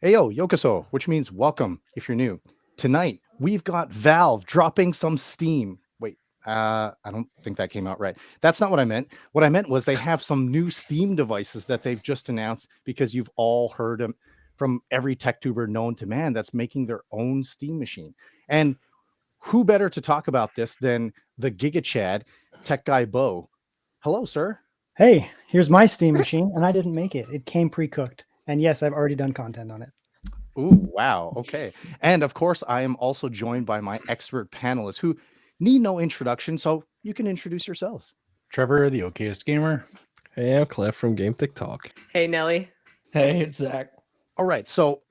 Ayo, yokoso, which means welcome if you're new. Tonight, we've got Valve dropping some Steam. Wait, I don't think that came out right. That's not what I meant. What I meant was they have some new Steam devices that they've just announced because you've all heard them from every tech tuber known to man that's making their own Steam machine. And who better to talk about this than the Giga Chad tech guy Bo? Hello, sir. Hey, here's my Steam machine, and I didn't make it. It came pre-cooked. And yes, I've already done content on it. Ooh, wow. Okay. And of course, I am also joined by my expert panelists who need no introduction, so you can introduce yourselves. Trevor, the okayest gamer. Hey, I'm Cliff from Game Thick Talk. Hey, Nelly. Hey, it's Zach. All right. So,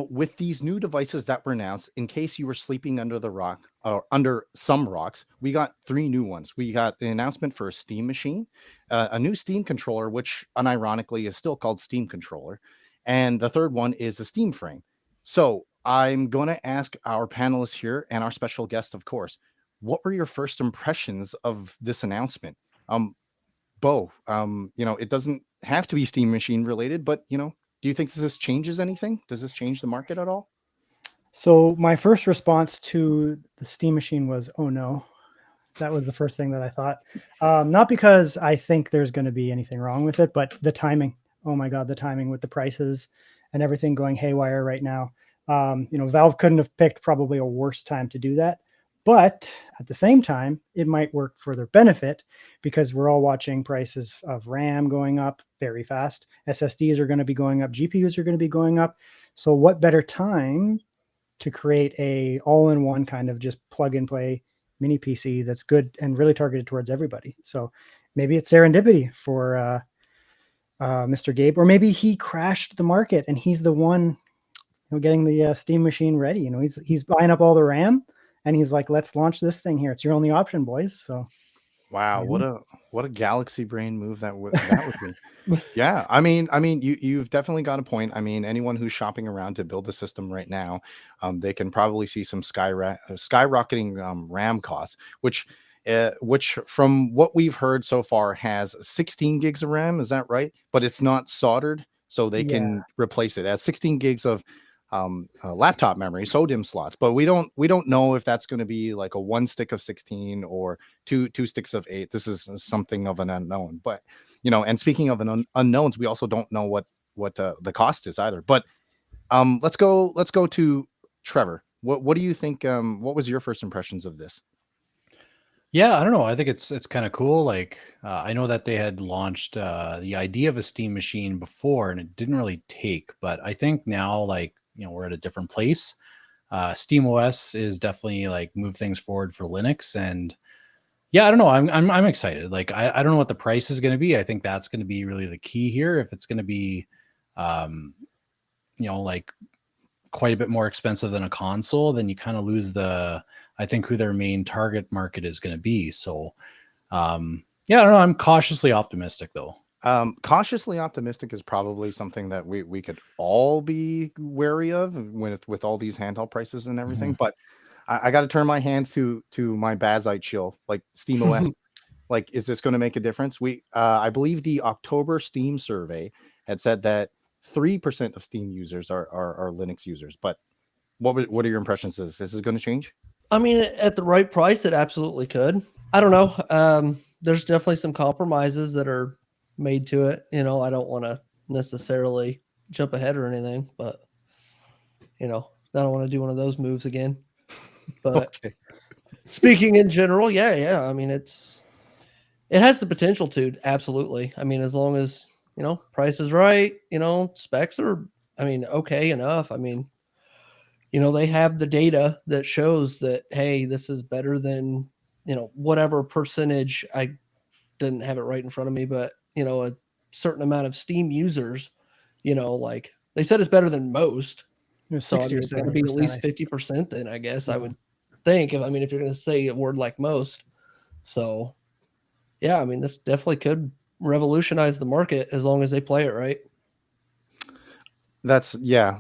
with these new devices that were announced, in case you were sleeping under the rock or under some rocks, we got three new ones. We got the announcement for a Steam machine, a new Steam controller, which unironically is still called Steam controller. And the third one is a Steam frame. So, I'm going to ask our panelists here and our special guest, of course, what were your first impressions of this announcement? Bo, it doesn't have to be Steam machine related, but do you think this changes anything? Does this change the market at all? So my first response to the Steam machine was, "Oh no." That was the first thing that I thought. Not because I think there's going to be anything wrong with it, but the timing. Oh my God, the timing with the prices and everything going haywire right now. Valve couldn't have picked probably a worse time to do that. But at the same time, it might work for their benefit because we're all watching prices of RAM going up very fast. SSDs are going to be going up. GPUs are going to be going up. So what better time to create a all-in-one kind of just plug-and-play mini PC that's good and really targeted towards everybody? So maybe it's serendipity for Mr. Gabe, or maybe he crashed the market and he's the one getting the Steam machine ready. He's buying up all the RAM. And he's like, let's launch this thing here. It's your only option, boys. So, wow, what a galaxy brain move that would be. Yeah, I mean, you've definitely got a point. I mean, anyone who's shopping around to build a system right now, they can probably see some skyrocketing RAM costs, which from what we've heard so far has 16 gigs of RAM. Is that right? But it's not soldered, so they can replace it as 16 gigs of laptop memory, SODIMM slots, but we don't know if that's going to be like a one stick of 16 or two sticks of 8. This is something of an unknown. But and speaking of unknowns, we also don't know what the cost is either. But let's go to Trevor. What do you think? What was your first impressions of this? Yeah, I don't know. I think it's kind of cool. Like, I know that they had launched the idea of a Steam machine before, and it didn't really take. But I think now, like, we're at a different place. Steam OS is definitely like move things forward for Linux, and yeah, I don't know. I'm excited. Like, I don't know what the price is going to be. I think that's going to be really the key here. If it's going to be, like quite a bit more expensive than a console, then you kind of lose I think who their main target market is going to be. So, yeah, I don't know. I'm cautiously optimistic though. Cautiously optimistic is probably something that we could all be wary of with all these handheld prices and everything. But I got to turn my hands to my Bazite chill, like Steam OS. Like, is this going to make a difference? I believe the October Steam survey had said that 3% of Steam users are Linux users. But what are your impressions? Is this going to change? I mean, at the right price, it absolutely could. I don't know. There's definitely some compromises that are made to it. I don't want to necessarily jump ahead or anything, but I don't want to do one of those moves again. But okay. Speaking in general, yeah. I mean, it has the potential to, absolutely. I mean, as long as price is right, specs are, okay enough. I mean, they have the data that shows that, hey, this is better than, whatever percentage. I didn't have it right in front of me, but, a certain amount of Steam users, like they said it's better than most. So it's going to be at least 50% then, I guess. Yeah. I would think, if you're going to say a word like most. So, yeah, I mean, this definitely could revolutionize the market as long as they play it right. That's, yeah.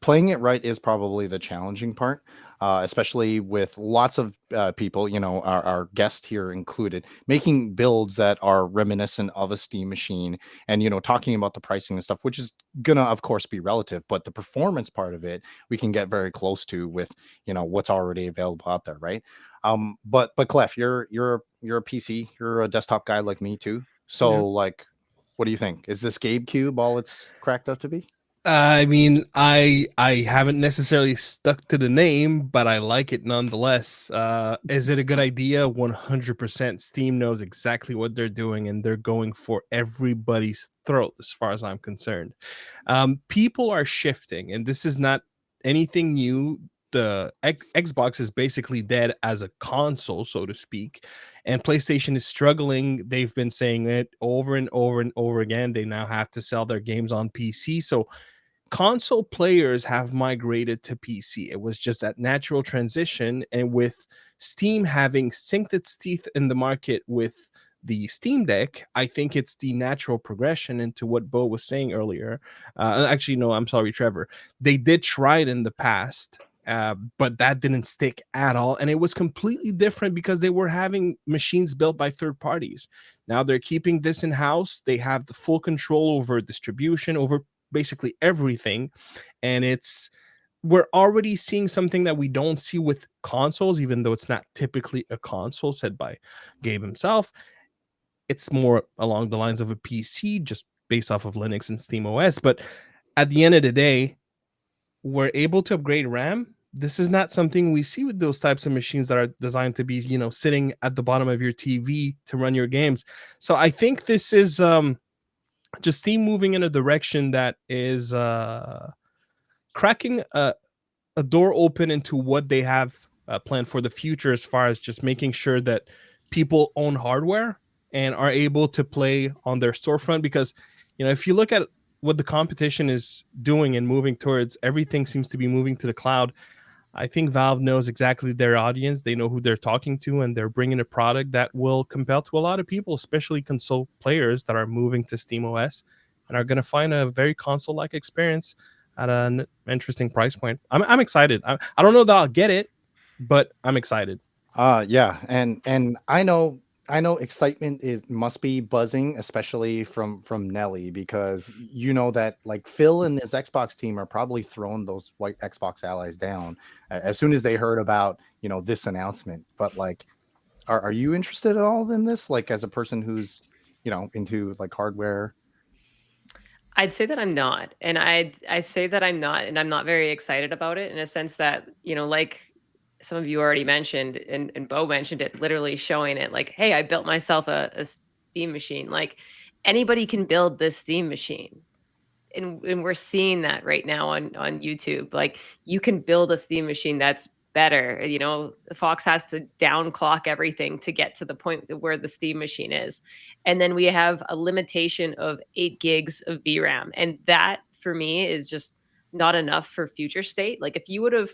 playing it right is probably the challenging part, especially with lots of people, our guest here included, making builds that are reminiscent of a Steam machine, and talking about the pricing and stuff, which is gonna, of course, be relative, but the performance part of it we can get very close to with what's already available out there, right? But Clef, you're a PC, you're a desktop guy like me too. So Yeah. like, what do you think? Is this GameCube all it's cracked up to be? I mean, I haven't necessarily stuck to the name, but I like it nonetheless. Is it a good idea? 100%. Steam knows exactly what they're doing, and they're going for everybody's throat, as far as I'm concerned. People are shifting, and this is not anything new. The Xbox is basically dead as a console, so to speak, and PlayStation is struggling. They've been saying it over and over and over again. They now have to sell their games on PC, so console players have migrated to PC. It was just that natural transition. And with Steam having synced its teeth in the market with the Steam Deck, I think it's the natural progression into what Bo was saying earlier. Actually, no, I'm sorry, Trevor. They did try it in the past. But that didn't stick at all. And it was completely different because they were having machines built by third parties. Now they're keeping this in house. They have the full control over distribution, over basically everything, and we're already seeing something that we don't see with consoles, even though it's not typically a console said by Gabe himself. It's more along the lines of a PC, just based off of Linux and Steam OS. But at the end of the day, we're able to upgrade RAM. This is not something we see with those types of machines that are designed to be, sitting at the bottom of your TV to run your games. So I think this is just Steam moving in a direction that is cracking a door open into what they have planned for the future, as far as just making sure that people own hardware and are able to play on their storefront. Because if you look at what the competition is doing and moving towards, everything seems to be moving to the cloud. I think Valve knows exactly their audience. They know who they're talking to, and they're bringing a product that will compel to a lot of people, especially console players that are moving to SteamOS and are going to find a very console-like experience at an interesting price point. I'm excited. I don't know that I'll get it, but I'm excited. Yeah, and I know excitement must be buzzing, especially from Nelly, because you know that like Phil and his Xbox team are probably throwing those white Xbox allies down as soon as they heard about this announcement. But like, are you interested at all in this? Like, as a person who's into like hardware. I'd say that I'm not. And I say that I'm not, and I'm not very excited about it in a sense that, like some of you already mentioned and Bo mentioned it, literally showing it like, hey, I built myself a Steam machine. Like anybody can build this Steam machine. And we're seeing that right now on YouTube. Like you can build a Steam machine that's better. Fox has to downclock everything to get to the point where the Steam machine is. And then we have a limitation of 8 gigs of VRAM. And that for me is just not enough for future state. Like if you would have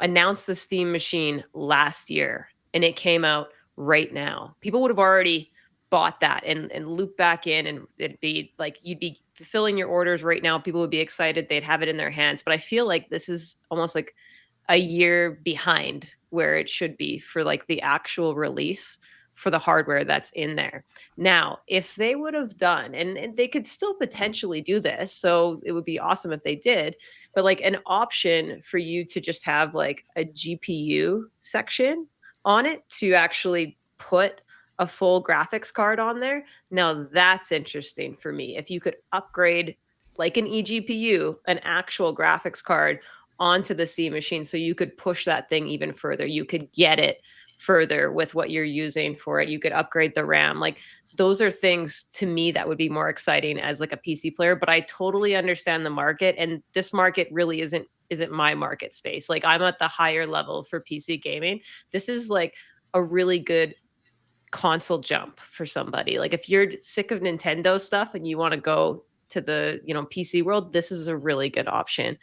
announced the Steam machine last year and it came out right now, people would have already bought that and loop back in, and it'd be like you'd be fulfilling your orders right now. People would be excited. They'd have it in their hands. But I feel like this is almost like a year behind where it should be for like the actual release for the hardware that's in there. Now, if they would have done, and they could still potentially do this, so it would be awesome if they did, but like an option for you to just have like a GPU section on it to actually put a full graphics card on there. Now that's interesting for me. If you could upgrade like an eGPU, an actual graphics card onto the Steam machine so you could push that thing even further. You could get it further with what you're using for it. You could upgrade the RAM. Like those are things to me that would be more exciting as like a PC player, but I totally understand the market, and this market really isn't my market space. Like I'm at the higher level for PC gaming. This is like a really good console jump for somebody. Like if you're sick of Nintendo stuff and you want to go to the, PC world, this is a really good option.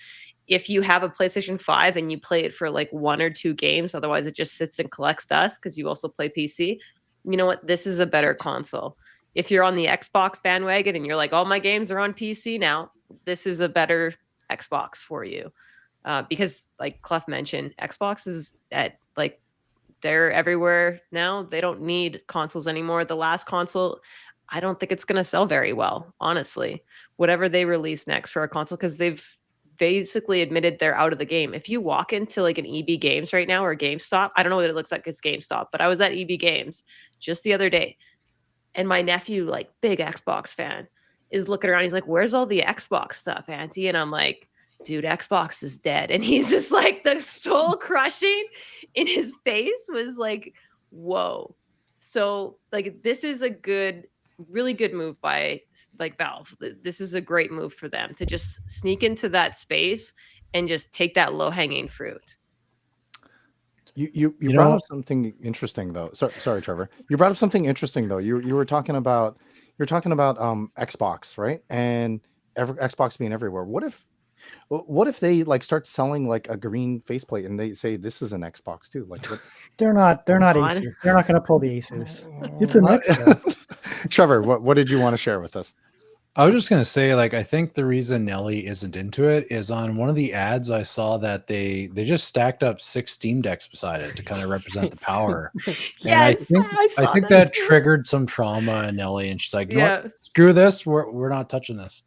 If you have a PlayStation 5 and you play it for like 1 or 2 games, otherwise it just sits and collects dust because you also play PC, you know what? This is a better console. If you're on the Xbox bandwagon and you're like, all my games are on PC now, this is a better Xbox for you. Because like Clef mentioned, Xbox is at like they're everywhere now. They don't need consoles anymore. The last console, I don't think it's going to sell very well, honestly. Whatever they release next for a console, because they've basically admitted they're out of the game. If you walk into like an EB Games right now or GameStop, I don't know what it looks like. It's GameStop, but I was at EB Games just the other day, and my nephew, like big Xbox fan, is looking around. He's like, "Where's all the Xbox stuff, Auntie?" And I'm like, "Dude, Xbox is dead." And he's just like, the soul crushing in his face was like, "Whoa." So like, this is a good, really good move by like Valve. This is a great move for them to just sneak into that space and just take that low hanging fruit. You You brought know, up something interesting though. Sorry, Trevor. You brought up something interesting though. You were talking about Xbox, right? And Xbox being everywhere. What if they like start selling like a green faceplate and they say this is an Xbox too? Like what? They're not God. Asus. They're not going to pull the Asus. It's a Nexo. Trevor, what did you want to share with us? I was just gonna say, like, I think the reason Nelly isn't into it is on one of the ads I saw that they just stacked up 6 Steam Decks beside it to kind of represent the power. And I Yes, think I saw that too. triggered some trauma in Nelly, and she's like, you know Yeah. what? Screw this, we're not touching this.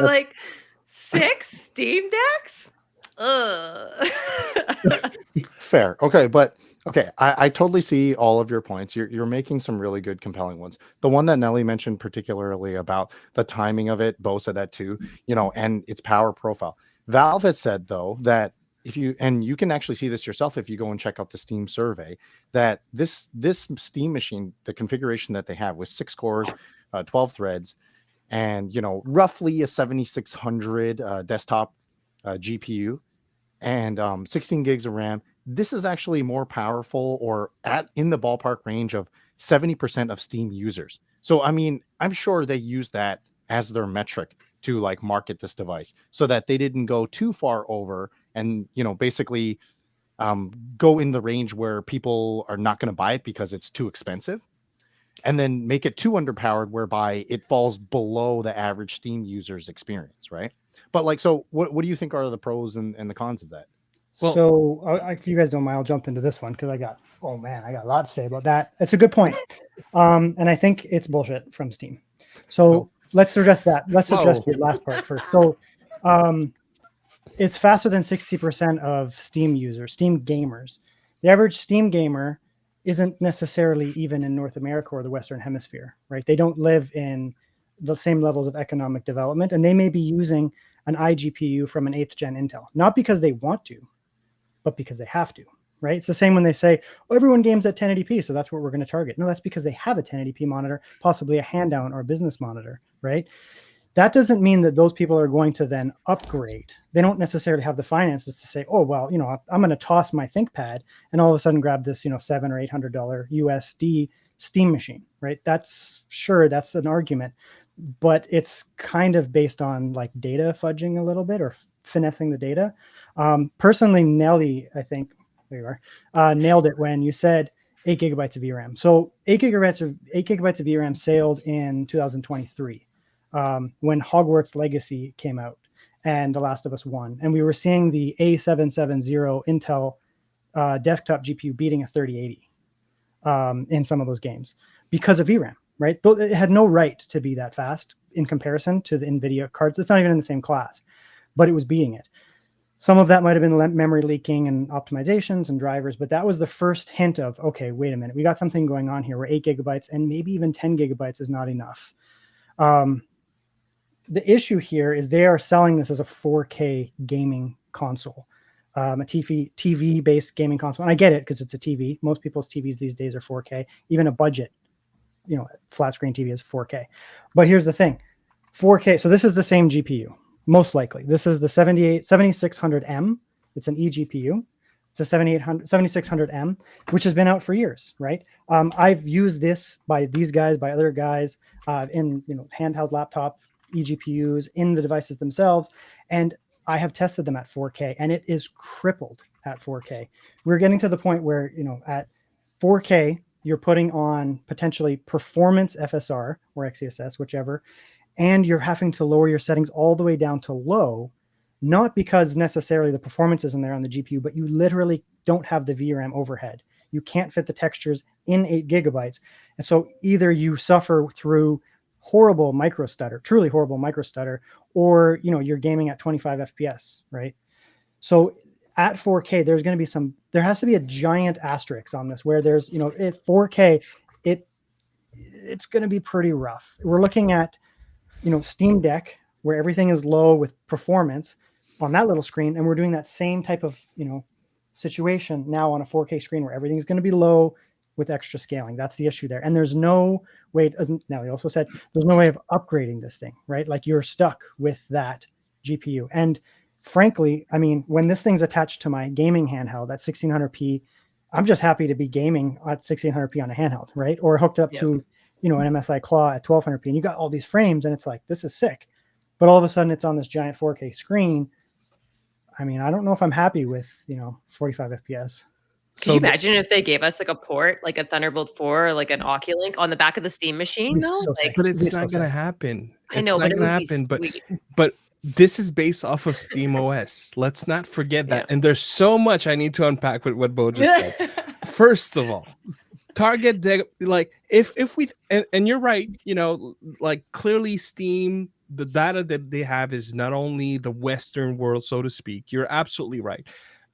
Like 6 Steam Decks? Ugh. Fair. Okay, but okay, I totally see all of your points. You're making some really good, compelling ones. The one that Nelly mentioned particularly about the timing of it, Bo said that too, and its power profile. Valve has said though that if you and you can actually see this yourself if you go and check out the Steam survey, that this Steam machine, the configuration that they have with 6 cores, 12 threads, and roughly a 7600 desktop GPU and 16 gigs of RAM. This is actually more powerful or in the ballpark range of 70% of Steam users. So, I mean, I'm sure they use that as their metric to like market this device so that they didn't go too far over and, basically go in the range where people are not going to buy it because it's too expensive and then make it too underpowered whereby it falls below the average Steam user's experience, right? But like, so what do you think are the pros and the cons of that? Well- So if you guys don't mind, I'll jump into this one because I got a lot to say about that. It's a good point. And I think it's bullshit from Steam. So let's address that. Let's address your last part first. So it's faster than 60% of Steam users, Steam gamers. The average Steam gamer isn't necessarily even in North America or the Western Hemisphere, right? They don't live in the same levels of economic development, and they may be using an iGPU from an 8th gen Intel, not because they want to, but because they have to, right? It's the same when they say, oh, everyone games at 1080p, so that's what we're going to target. No, that's because they have a 1080p monitor, possibly a hand down or a business monitor, right? That doesn't mean that those people are going to then upgrade. They don't necessarily have the finances to say, oh, well, I'm going to toss my ThinkPad and all of a sudden grab this, $700 or $800 USD Steam machine, right? That's an argument, but it's kind of based on like data fudging a little bit or finessing the data. Personally, Nelly, I think, there you are, nailed it when you said 8 gigabytes of VRAM. So 8 gigabytes of VRAM sailed in 2023 when Hogwarts Legacy came out and The Last of Us 1. And we were seeing the A770 Intel desktop GPU beating a 3080 in some of those games because of VRAM, right? It had no right to be that fast in comparison to the NVIDIA cards. It's not even in the same class, but it was beating it. Some of that might have been memory leaking and optimizations and drivers, but that was the first hint of, okay, wait a minute, we got something going on here where 8 gigabytes and maybe even 10 gigabytes is not enough. The issue here is they are selling this as a 4K gaming console, a TV-based gaming console. And I get it because it's a TV. Most people's TVs these days are 4K. Even a budget, flat screen TV is 4K. But here's the thing, 4K. So this is the same GPU, most likely. This is the 7600M. It's an eGPU. It's a 7600M, which has been out for years, right? I've used this by these guys, by other guys in handheld laptop eGPUs in the devices themselves, and I have tested them at 4K, and it is crippled at 4K. We're getting to the point where at 4K you're putting on potentially performance FSR or XeSS, whichever, and you're having to lower your settings all the way down to low, not because necessarily the performance isn't there on the GPU, but you literally don't have the VRAM overhead. You can't fit the textures in 8 gigabytes. And so either you suffer through horrible micro stutter, truly horrible micro stutter, or you're gaming at 25 FPS, right? So at 4K, there has to be a giant asterisk on this, where there's, at 4K, it's going to be pretty rough. We're looking at, Steam Deck, where everything is low with performance on that little screen, and we're doing that same type of, situation now on a 4K screen where everything's going to be low with extra scaling. That's the issue there. And there's no way, now he also said, there's no way of upgrading this thing, right? Like, you're stuck with that GPU. And frankly, I mean, when this thing's attached to my gaming handheld at 1600p, I'm just happy to be gaming at 1600p on a handheld, right? Or hooked up to, an MSI Claw at 1200p, and you got all these frames, and it's like, this is sick. But all of a sudden it's on this giant 4K screen. I mean, I don't know if I'm happy with, 45 FPS. Could you imagine if they gave us like a port, like a Thunderbolt 4 or like an Oculink on the back of the Steam machine, though? So Like, but it's not going to happen. I know, but it would be sweet. But this is based off of Steam OS. Let's not forget that. And there's so much I need to unpack with what Bo just said. First of all, target like if we and you're right, like, clearly Steam, the data that they have is not only the Western world, so to speak. You're absolutely right.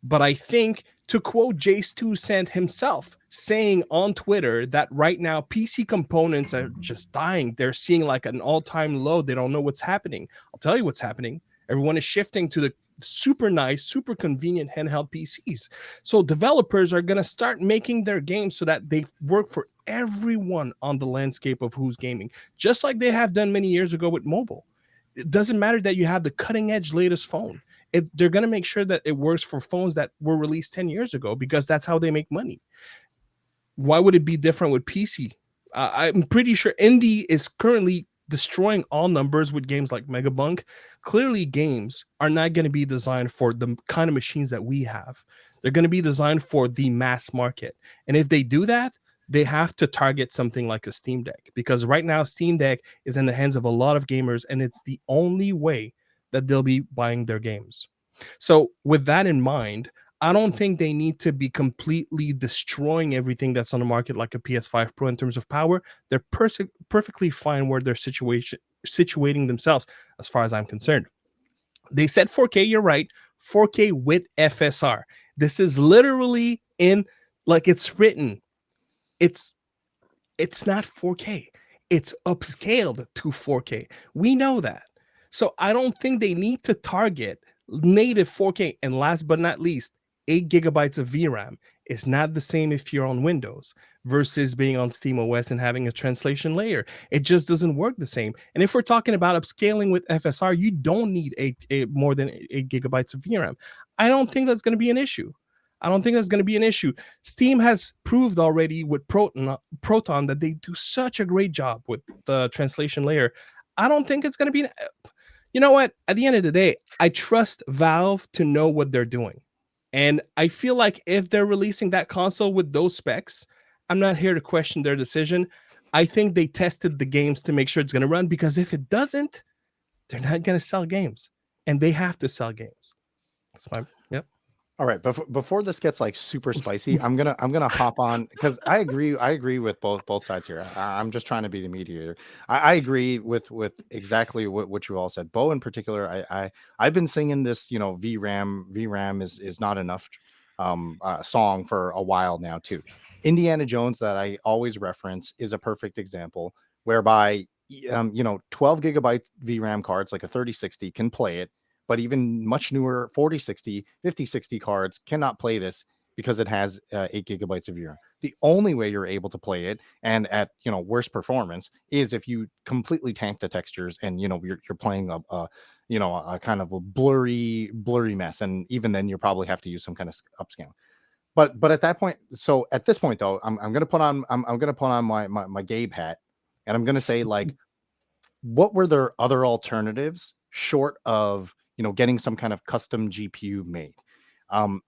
But I think, to quote Jace 2 Cent himself, saying on Twitter that right now PC components are just dying. They're seeing like an all-time low. They don't know what's happening. I'll tell you what's happening. Everyone is shifting to the super nice, super convenient handheld PCs. So developers are going to start making their games so that they work for everyone on the landscape of who's gaming, just like they have done many years ago with mobile. It doesn't matter that you have the cutting edge latest phone. They're going to make sure that it works for phones that were released 10 years ago, because that's how they make money. Why would it be different with PC? I'm pretty sure Indie is currently destroying all numbers with games like Megabunk. Clearly, games are not going to be designed for the kind of machines that we have. They're going to be designed for the mass market. And if they do that, they have to target something like a Steam Deck, because right now Steam Deck is in the hands of a lot of gamers, and it's the only way that they'll be buying their games. So with that in mind, I don't think they need to be completely destroying everything that's on the market like a PS5 Pro in terms of power. They're perfectly fine where they're situating themselves, as far as I'm concerned. They said 4K, you're right. 4K with FSR. This is literally like it's written. It's not 4K. It's upscaled to 4K. We know that. So I don't think they need to target native 4K. And last but not least, 8 gigabytes of VRAM is not the same if you're on Windows versus being on SteamOS and having a translation layer. It just doesn't work the same. And if we're talking about upscaling with FSR, you don't need more than 8 gigabytes of VRAM. I don't think that's going to be an issue. Steam has proved already with Proton that they do such a great job with the translation layer. I don't think it's going to be... You know what? At the end of the day, I trust Valve to know what they're doing. And I feel like if they're releasing that console with those specs, I'm not here to question their decision. I think they tested the games to make sure it's going to run, because if it doesn't, they're not going to sell games. And they have to sell games. That's my... Yep. All right, before this gets like super spicy, I'm gonna hop on, because I agree with both sides here. I'm just trying to be the mediator. I agree with exactly what you all said. Bo in particular, I've been singing this, VRAM is not enough song for a while now too. Indiana Jones, that I always reference, is a perfect example whereby 12 gigabyte VRAM cards like a 3060 can play it, but even much newer 4060, 5060 cards cannot play this because it has 8 gigabytes of VRAM. The only way you're able to play it, and at worse performance, is if you completely tank the textures and you're playing a kind of a blurry mess, and even then you probably have to use some kind of upscale. But at that point, so at this point though, I'm gonna put on my Gabe hat, and I'm gonna say, like, what were their other alternatives short of getting some kind of custom GPU made?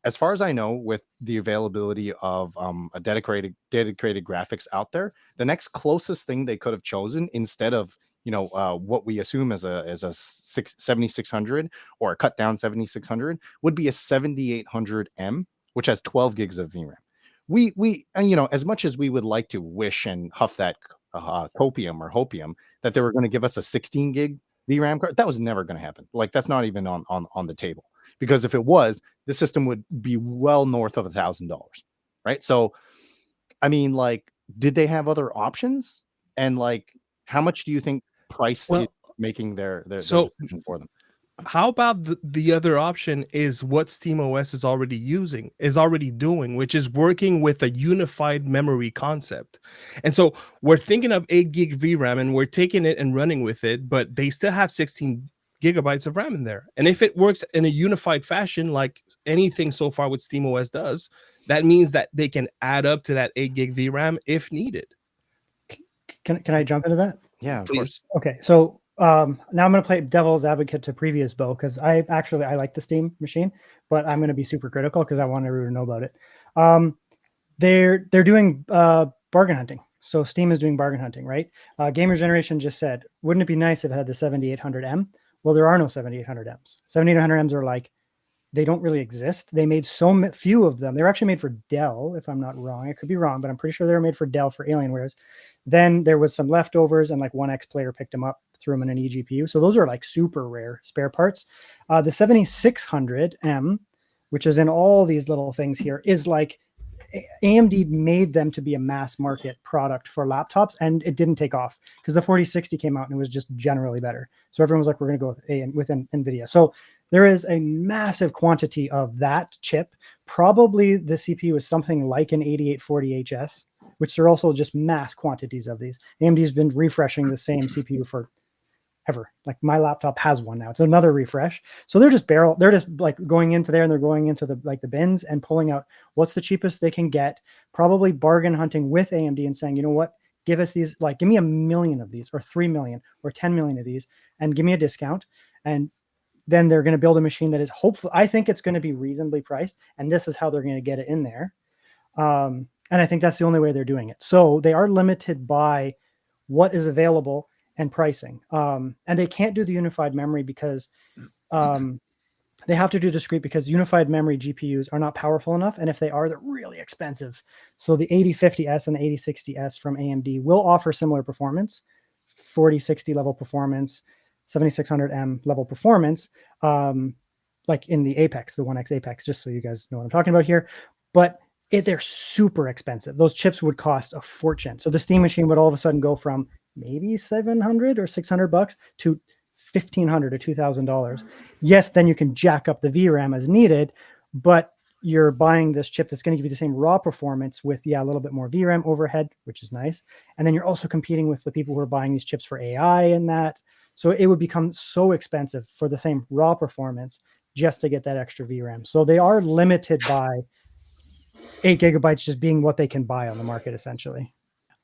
As far as I know, with the availability of a dedicated graphics out there, the next closest thing they could have chosen, instead of what we assume as a 7600 or a cut down 7600 would be a 7800M, which has 12 gigs of VRAM. We and as much as we would like to wish and huff that copium or hopium that they were going to give us a 16 gig VRAM card, that was never going to happen. Like, that's not even on the table, because if it was, the system would be well north of $1,000, right? So, I mean, like, did they have other options? And like, how much do you think price is Well, making their so decision for them? how about the other option is what SteamOS is already doing, which is working with a unified memory concept. And so we're thinking of 8 gig VRAM and we're taking it and running with it, but they still have 16 gigabytes of RAM in there. And if it works in a unified fashion, like anything so far with SteamOS does, that means that they can add up to that 8 gig VRAM if needed. Can I jump into that? Yeah, of course. Please. Okay, so now I'm going to play devil's advocate to previous Bo, because I like the Steam machine, but I'm going to be super critical because I want everyone to know about it. They're doing bargain hunting. So Steam is doing bargain hunting, right? Gamer Generation just said, wouldn't it be nice if it had the 7800M? Well, there are no 7800Ms. 7800Ms are like, they don't really exist. They made so few of them. They were actually made for Dell, if I'm not wrong. I could be wrong, but I'm pretty sure they were made for Dell for Alienwares. Then there was some leftovers, and like one ex-player picked them up, threw them in an eGPU. So those are like super rare spare parts. The 7600M, which is in all these little things here, is like AMD made them to be a mass market product for laptops, and it didn't take off because the 4060 came out and it was just generally better. So everyone was like, we're going to go with NVIDIA. So there is a massive quantity of that chip. Probably the CPU is something like an 8840HS, which are also just mass quantities of these. AMD has been refreshing the same CPU for ever. Like, my laptop has one now. It's another refresh. So they're just like going into there, and they're going into the bins and pulling out what's the cheapest they can get, probably bargain hunting with AMD and saying, you know what, give us these, like, give me 1 million of these, or 3 million, or 10 million of these, and give me a discount. And then they're going to build a machine that is hopefully, I think it's going to be reasonably priced, and this is how they're going to get it in there. And I think that's the only way they're doing it. So they are limited by what is available and pricing. And they can't do the unified memory because they have to do discrete, because unified memory GPUs are not powerful enough. And if they are, they're really expensive. So the 8050S and the 8060S from AMD will offer similar performance, 4060 level performance, 7600M level performance, like in the Apex, the 1X Apex, just so you guys know what I'm talking about here. But they're super expensive. Those chips would cost a fortune. So the Steam machine would all of a sudden go from maybe $700 or $600 to $1,500 to $2,000. Yes, then you can jack up the VRAM as needed, but you're buying this chip that's going to give you the same raw performance with, a little bit more VRAM overhead, which is nice. And then you're also competing with the people who are buying these chips for AI and that. So it would become so expensive for the same raw performance just to get that extra VRAM. So they are limited by 8 gigabytes just being what they can buy on the market, essentially.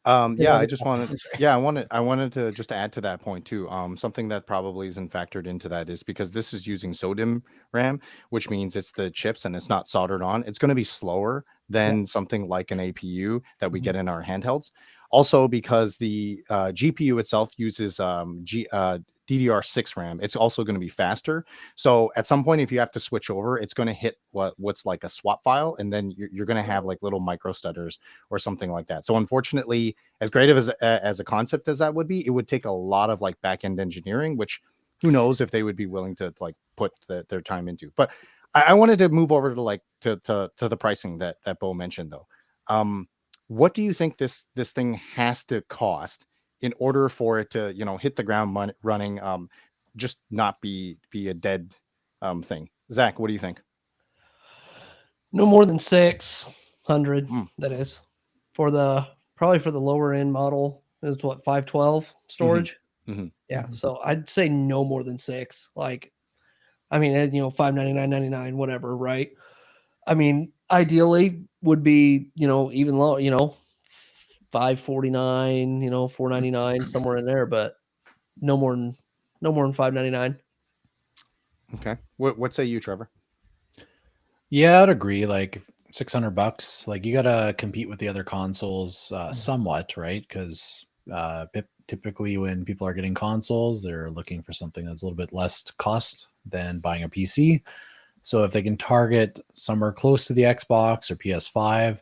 I wanted to just add to that point too. Something that probably isn't factored into that is because this is using SODIMM RAM, which means it's the chips and it's not soldered on. It's going to be slower than something like an APU that we get in our handhelds. Also, because the GPU itself uses DDR6 RAM, it's also going to be faster. So at some point, if you have to switch over, it's going to hit what's like a swap file, and then you're going to have like little micro stutters or something like that. So unfortunately, as great of as a concept as that would be, it would take a lot of like back end engineering, which who knows if they would be willing to like put their time into. But I wanted to move over to like to the pricing that Bo mentioned though. What do you think this thing has to cost in order for it to hit the ground running, just not be a dead thing? Zach, what do you think? No more than 600. Mm. That is probably for the lower end model. Is what, 512 storage. Mm-hmm. Yeah, so I'd say no more than 6. Like, I mean, $599.99, whatever, right? I mean, ideally would be, even low, $549, $499, somewhere in there, but no more than $599. Okay. What say you, Trevor? Yeah, I'd agree. Like $600, like you gotta compete with the other consoles somewhat, right? Because typically when people are getting consoles, they're looking for something that's a little bit less cost than buying a PC. So if they can target somewhere close to the Xbox or PS5,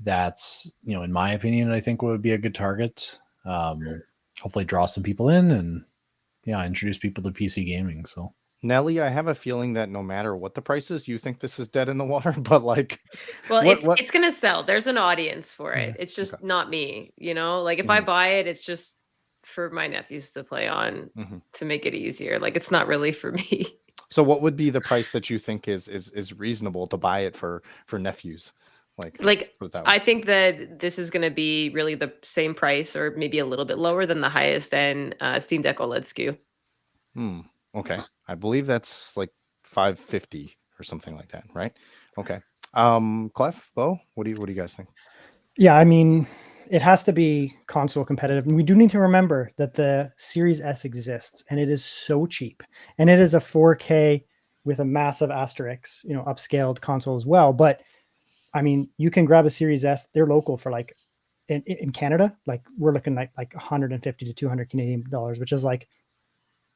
that's, in my opinion, I think would be a good target. Hopefully draw some people in and introduce people to PC gaming. So Nelly, I have a feeling that no matter what the price is, you think this is dead in the water. But like, Well, what? it's gonna sell. There's an audience for it. Yeah. It's just Okay. not me, Like if I Mhm. buy it, it's just for my nephews to play on Mhm. to make it easier. Like it's not really for me. So, what would be the price that you think is reasonable to buy it for nephews? Like, Like put it that way. I think that this is gonna be really the same price or maybe a little bit lower than the highest end Steam Deck OLED SKU. Okay. I believe that's like 550 or something like that, right? Okay. Clef, Bo, what do you guys think? Yeah, I mean, it has to be console competitive. And we do need to remember that the Series S exists and it is so cheap. And it is a 4K with a massive asterisk, upscaled console as well. But I mean, you can grab a Series S, they're local for like in Canada, like we're looking like 150 to 200 Canadian dollars, which is like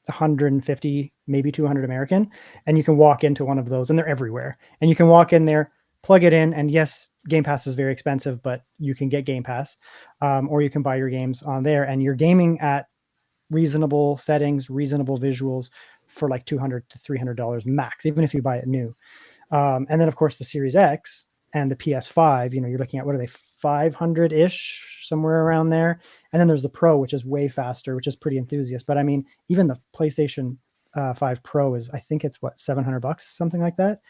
150, maybe 200 American. And you can walk into one of those and they're everywhere. And you can walk in there, plug it in. And yes, Game Pass is very expensive, but you can get Game Pass, or you can buy your games on there and you're gaming at reasonable settings, reasonable visuals for like $200 to $300 max, even if you buy it new. And then of course the Series X and the PS5, you're looking at, what are they, 500-ish, somewhere around there. And then there's the Pro, which is way faster, which is pretty enthusiast. But I mean, even the PlayStation 5 Pro is, I think it's what, $700, something like that.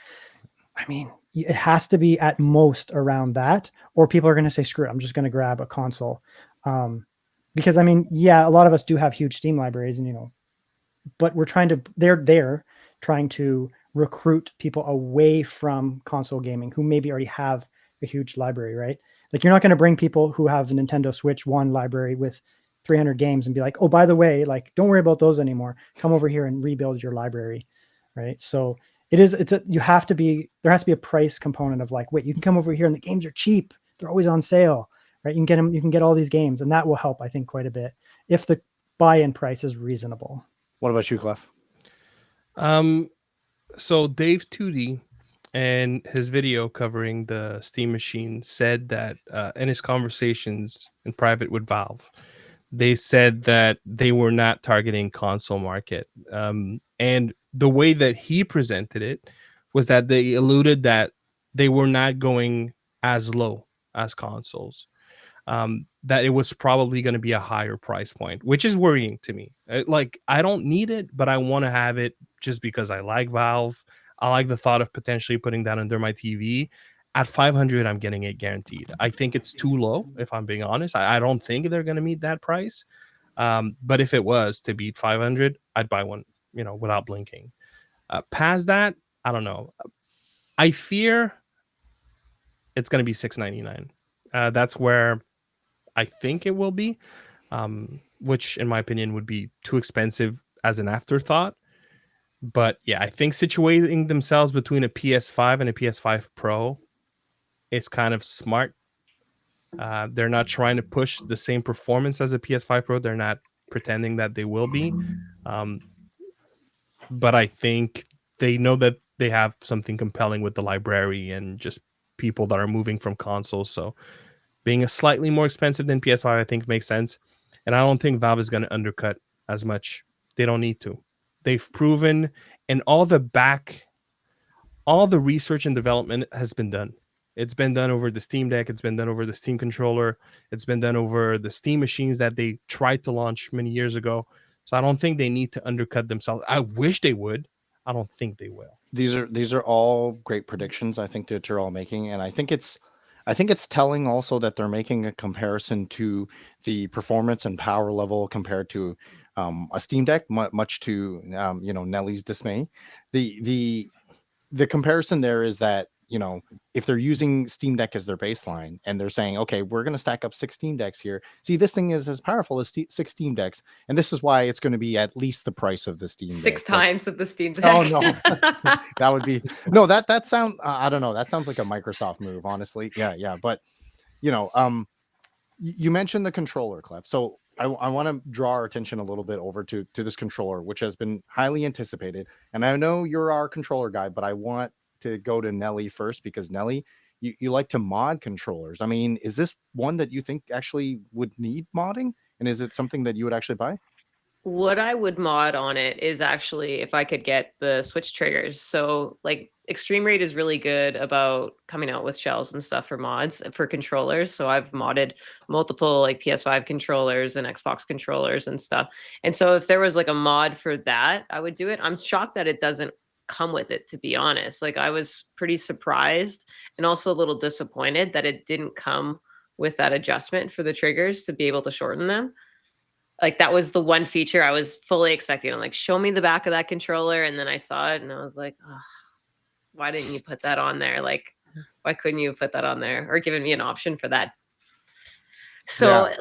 I mean, it has to be at most around that, or people are going to say, screw it, I'm just going to grab a console. Because I mean, yeah, a lot of us do have huge Steam libraries and, but they're trying to recruit people away from console gaming who maybe already have a huge library, right? Like you're not going to bring people who have a Nintendo Switch 1 library with 300 games and be like, oh, by the way, like, don't worry about those anymore. Come over here and rebuild your library, right? So there has to be a price component of like, wait, you can come over here and the games are cheap. They're always on sale, right? You can get all these games, and that will help, I think, quite a bit if the buy-in price is reasonable. What about you, Clef? So Dave Tootie and his video covering the Steam machine said that in his conversations in private with Valve, they said that they were not targeting console market. And the way that he presented it was that they alluded that they were not going as low as consoles. That it was probably going to be a higher price point, which is worrying to me. Like, I don't need it, but I want to have it just because I like Valve. I like the thought of potentially putting that under my TV. At 500, I'm getting it guaranteed. I think it's too low, if I'm being honest. I don't think they're going to meet that price. But if it was to beat 500, I'd buy one, without blinking. Past that, I don't know. I fear it's going to be $699. That's where I think it will be, which in my opinion would be too expensive as an afterthought. But yeah, I think situating themselves between a PS5 and a PS5 Pro is kind of smart. They're not trying to push the same performance as a PS5 Pro. They're not pretending that they will be. But I think they know that they have something compelling with the library and just people that are moving from consoles. So being a slightly more expensive than PS5, I think makes sense. And I don't think Valve is going to undercut as much. They don't need to. They've proven, and all the research and development has been done. It's been done over the Steam Deck. It's been done over the Steam controller. It's been done over the Steam machines that they tried to launch many years ago. So I don't think they need to undercut themselves. I wish they would. I don't think they will. These are all great predictions, I think, that you're all making, and I think it's telling also that they're making a comparison to the performance and power level compared to a Steam Deck, much to Nelly's dismay. The comparison there is that, if they're using Steam Deck as their baseline and they're saying, okay, we're going to stack up 6 Steam Decks here. See, this thing is as powerful as 6 Steam Decks. And this is why it's going to be at least the price of the Steam Deck. 6 times of the Steam Deck. Oh, no. That would be, no, that sound, I don't know. That sounds like a Microsoft move, honestly. Yeah. But, you mentioned the controller, Clef. So I want to draw our attention a little bit over to this controller, which has been highly anticipated. And I know you're our controller guy, but I want to go to Nelly first, because Nelly, you like to mod controllers. I mean, is this one that you think actually would need modding? And is it something that you would actually buy? What I would mod on it is actually if I could get the switch triggers. So like Extreme Rate is really good about coming out with shells and stuff for mods for controllers. So I've modded multiple like PS5 controllers and Xbox controllers and stuff. And so if there was like a mod for that, I would do it. I'm shocked that it doesn't come with it, to be honest. Like I was pretty surprised and also a little disappointed that it didn't come with that adjustment for the triggers to be able to shorten them. Like, that was the one feature I was fully expecting. I'm like, "Show me the back of that controller," and then I saw it, and I was like, "Ugh, why didn't you put that on there? Like, why couldn't you put that on there or given me an option for that?" So, Yeah.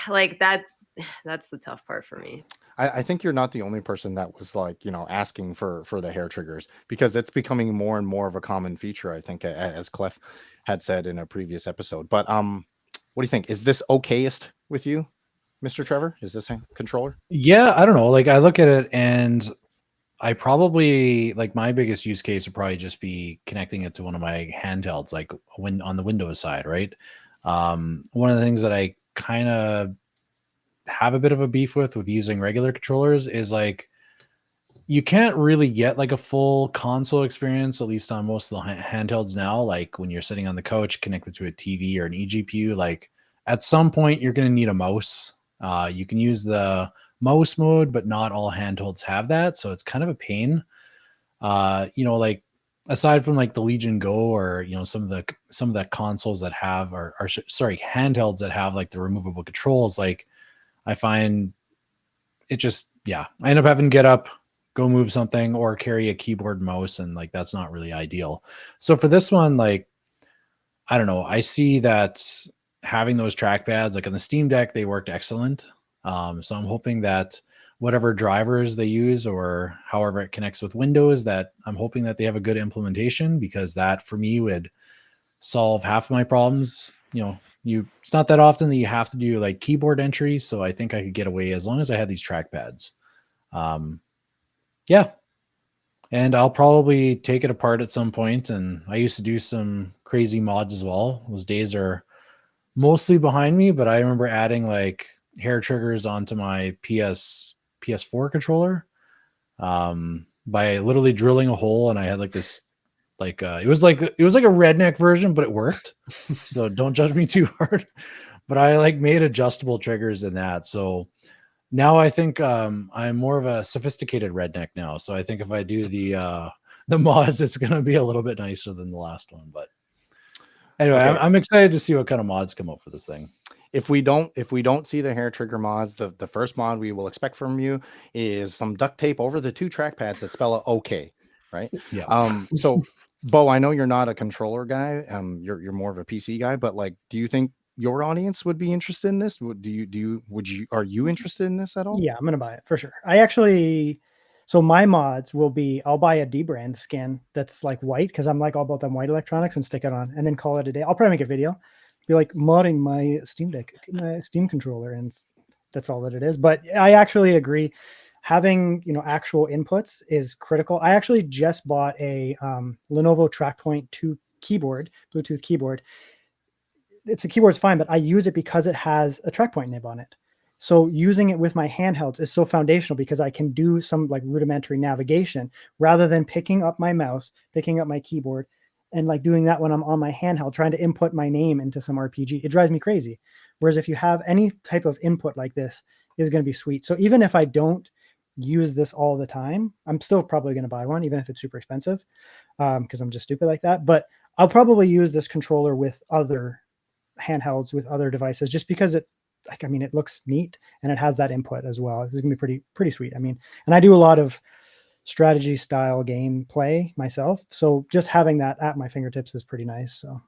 like, that's the tough part for me. I think you're not the only person that was like, asking for the hair triggers, because it's becoming more and more of a common feature, I think, as Clef had said in a previous episode. But what do you think? Is this okayest with you, Mr. Trevor? Is this a controller? Yeah, I don't know. Like I look at it and I probably like my biggest use case would probably just be connecting it to one of my handhelds, like when on the Windows side, right? One of the things that I kind of have a bit of a beef with using regular controllers is like you can't really get like a full console experience, at least on most of the handhelds now. Like when you're sitting on the couch connected to a TV or an eGPU, like at some point you're going to need a mouse. You can use the mouse mode, but not all handhelds have that, so it's kind of a pain. Like aside from like the Legion Go or some of the consoles that have or sorry handhelds that have like the removable controls, like I find it just, yeah, I end up having to get up, go move something, or carry a keyboard mouse, and like that's not really ideal. So for this one, like I don't know, I see that having those trackpads, like on the Steam Deck, they worked excellent. So I'm hoping that whatever drivers they use or however it connects with Windows, that I'm hoping that they have a good implementation, because that for me would solve half of my problems. It's not that often that you have to do like keyboard entry, so I think I could get away as long as I had these trackpads. Yeah, and I'll probably take it apart at some point, and I used to do some crazy mods as well. Those days are mostly behind me, but I remember adding like hair triggers onto my PS4 controller by literally drilling a hole, and I had like this like it was like a redneck version, but it worked. So don't judge me too hard. But I like made adjustable triggers in that. So now I think I'm more of a sophisticated redneck now. So I think if I do the mods, it's gonna be a little bit nicer than the last one. But anyway, Okay. I'm excited to see what kind of mods come out for this thing. If we don't see the hair trigger mods, the first mod we will expect from you is some duct tape over the two trackpads that spell okay, right? Yeah. So Bo, I know you're not a controller guy. You're more of a PC guy, but like, do you think your audience would be interested in this? Are you interested in this at all? Yeah, I'm gonna buy it for sure. So my mods will be, I'll buy a D-brand skin that's like white, because I'm like all about them white electronics, and stick it on and then call it a day. I'll probably make a video, be like modding my Steam Deck, my Steam controller, and that's all that it is. But I actually agree, having actual inputs is critical. I actually just bought a Lenovo TrackPoint 2 keyboard, Bluetooth keyboard. It's a keyboard's fine, but I use it because it has a TrackPoint nib on it. So using it with my handhelds is so foundational, because I can do some like rudimentary navigation rather than picking up my mouse, picking up my keyboard, and like doing that when I'm on my handheld, trying to input my name into some RPG. It drives me crazy. Whereas if you have any type of input like this, is going to be sweet. So even if I don't use this all the time, I'm still probably going to buy one, even if it's super expensive, because I'm just stupid like that. But I'll probably use this controller with other handhelds, with other devices, just because it looks neat, and it has that input as well. It's gonna be pretty sweet. And I do a lot of strategy style game play myself, so just having that at my fingertips is pretty nice. So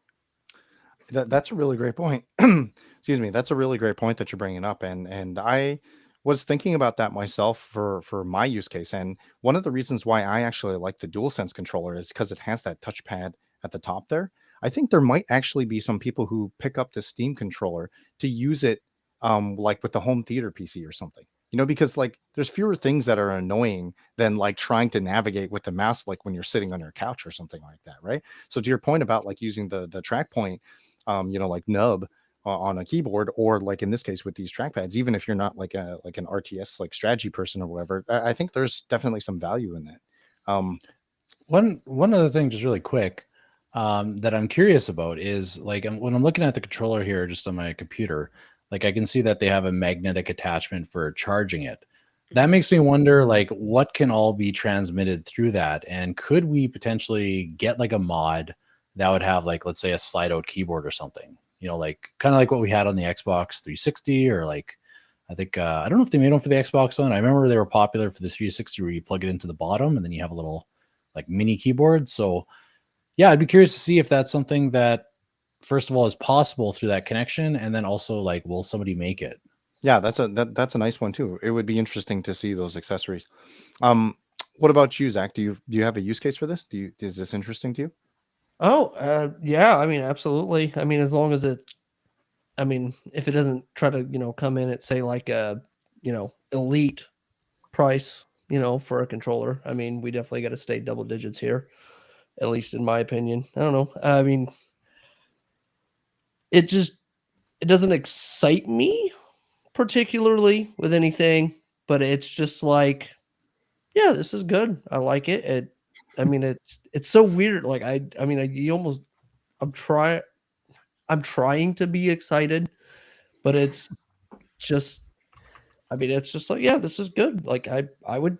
That's a really great point. Excuse me. That's a really great point that you're bringing up, and I was thinking about that myself for my use case. And one of the reasons why I actually like the DualSense controller is because it has that touchpad at the top there. I think there might actually be some people who pick up the Steam controller to use it like with the home theater PC or something. You know, because like there's fewer things that are annoying than like trying to navigate with the mouse, like when you're sitting on your couch or something like that, right? So to your point about like using the track point, you know, like nub on a keyboard, or like in this case with these trackpads, even if you're not like an RTS like strategy person or whatever, I think there's definitely some value in that. One other thing, just really quick, that I'm curious about is like when I'm looking at the controller here, just on my computer, like I can see that they have a magnetic attachment for charging it. That makes me wonder, like, what can all be transmitted through that, and could we potentially get like a mod that would have like, let's say, a slide out keyboard or something? You know, like kind of like what we had on the Xbox 360, or like I think I don't know if they made one for the Xbox One. I remember they were popular for the 360, where you plug it into the bottom and then you have a little like mini keyboard. So yeah, I'd be curious to see if that's something that, first of all, is possible through that connection, and then also like, will somebody make it? Yeah, that's a nice one too. It would be interesting to see those accessories. What about you, Zach? Do you have a use case for this? Is this interesting to you? Oh, yeah. I mean, absolutely. I mean, as long as if it doesn't try to, come in at say like a, elite price, for a controller. I mean, we definitely got to stay double digits here, at least in my opinion. I don't know. I mean, it doesn't excite me particularly with anything, but it's just like, yeah, this is good. I like it. It's so weird. Like I'm trying to be excited, but it's just like, yeah, this is good. Like I would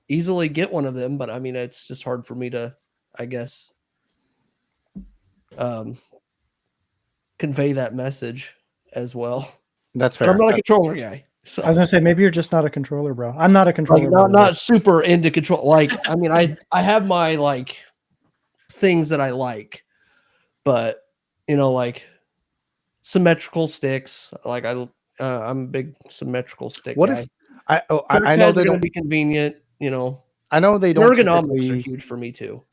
easily get one of them, but I mean, it's just hard for me to, I guess, convey that message as well. That's But I'm fair. not a controller guy. So I was gonna say maybe you're just not a controller bro. I'm not a like controller not bro. not super into control. Like I mean, I have my like things that I like, but like symmetrical sticks. Like I'm a big symmetrical stick What guy. if I know Trackpads they are going to don't. be convenient. I know they don't Ergonomics are typically. huge for me too.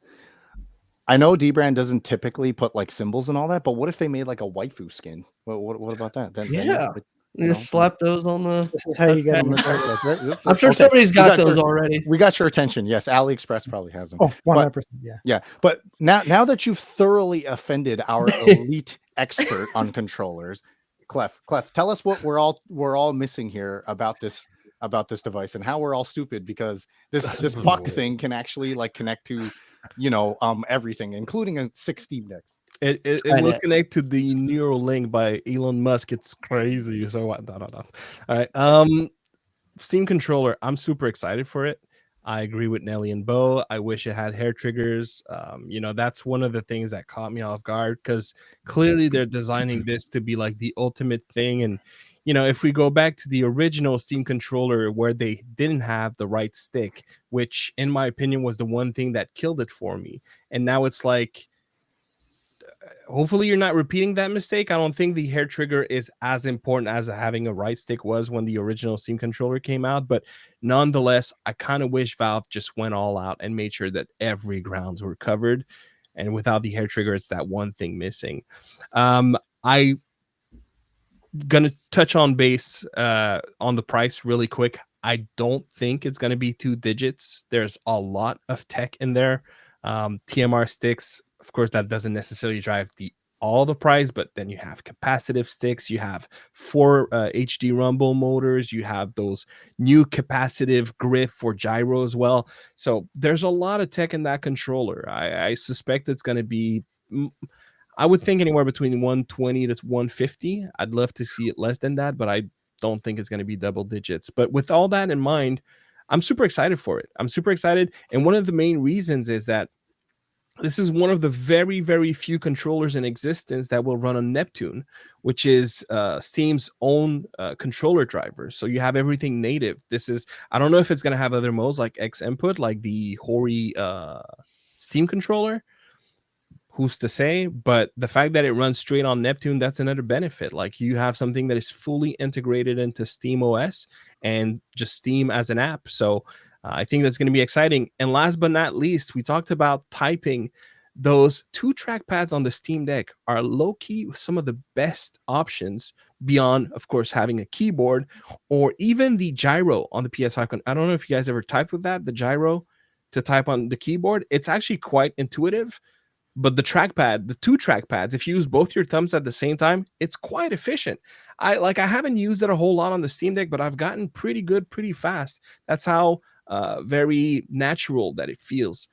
I know Dbrand doesn't typically put like symbols and all that, but what if they made like a waifu skin? What about that? Then you Yeah, could, you just slap those on the. This is how you get on them. the trackpads, right? Oops, I'm sure okay. somebody's got those your, already. we got your attention. Yes, AliExpress probably has them. Oh, 100%. But Yeah. yeah, but now that you've thoroughly offended our elite expert on controllers, Clef, tell us what we're all missing here about this device, and how we're all stupid because this puck thing can actually like connect to everything, including 6 Steam Decks. It will connect to the Neuralink by Elon Musk. It's crazy. So what? No. All right. Steam controller. I'm super excited for it. I agree with Nelly and Bo. I wish it had hair triggers. That's one of the things that caught me off guard, because clearly they're designing this to be like the ultimate thing. And if we go back to the original Steam controller, where they didn't have the right stick, which in my opinion was the one thing that killed it for me, and now it's like, hopefully you're not repeating that mistake. I don't think the hair trigger is as important as having a right stick was when the original Steam controller came out, but nonetheless, I kind of wish Valve just went all out and made sure that every grounds were covered, and without the hair trigger, it's that one thing missing. I gonna touch on base on the price really quick. I don't think it's gonna be 2 digits. There's a lot of tech in there. TMR sticks, of course, that doesn't necessarily drive all the price, but then you have capacitive sticks, you have 4 HD rumble motors, you have those new capacitive grip for gyro as well. So there's a lot of tech in that controller. I suspect it's going to be, I would think, anywhere between 120 to 150. I'd love to see it less than that, but I don't think it's going to be double digits. But with all that in mind, I'm super excited for it. I'm super excited. And one of the main reasons is that this is one of the very, very few controllers in existence that will run on Neptune, which is Steam's own controller driver. So you have everything native. I don't know if it's going to have other modes like X input, like the Hori Steam controller. Who's to say? But the fact that it runs straight on Neptune, that's another benefit. Like, you have something that is fully integrated into Steam OS and just Steam as an app. So I think that's going to be exciting. And last but not least, we talked about typing. those 2 trackpads on the Steam Deck are low-key some of the best options beyond, of course, having a keyboard or even the gyro on the PS5. I don't know if you guys ever typed with that, the gyro to type on the keyboard. It's actually quite intuitive. But the 2 trackpads, if you use both your thumbs at the same time, it's quite efficient. I haven't used it a whole lot on the Steam Deck, but I've gotten pretty good pretty fast. That's how very natural that it feels,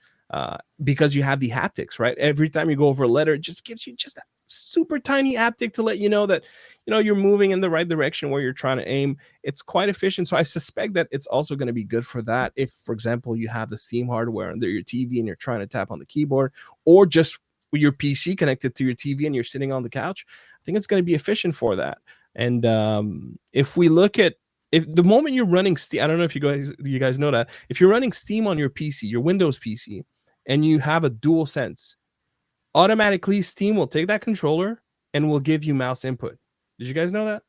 because you have the haptics, right? Every time you go over a letter, it just gives you just that super tiny haptic to let you know that you're moving in the right direction where you're trying to aim. It's quite efficient. So I suspect that it's also going to be good for that. If, for example, you have the Steam hardware under your TV and you're trying to tap on the keyboard, or just your PC connected to your TV and you're sitting on the couch, I think it's going to be efficient for that. And if we look at, if the moment you're running Steam, I don't know if you guys know that, if you're running Steam on your PC, your Windows PC, and you have a dual sense, automatically Steam will take that controller and will give you mouse input. Did you guys know that?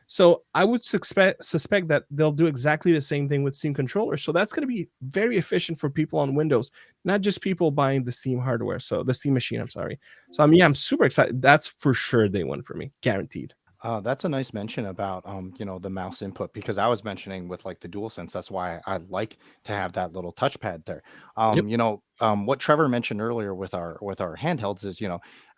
So I would suspect that they'll do exactly the same thing with Steam controllers. So that's going to be very efficient for people on Windows, not just people buying the Steam hardware. So the Steam machine, I'm sorry. So I'm super excited. That's for sure day one for me, guaranteed. That's a nice mention about the mouse input, because I was mentioning with like the DualSense, that's why I like to have that little touchpad there. Yep. What Trevor mentioned earlier with our handhelds is,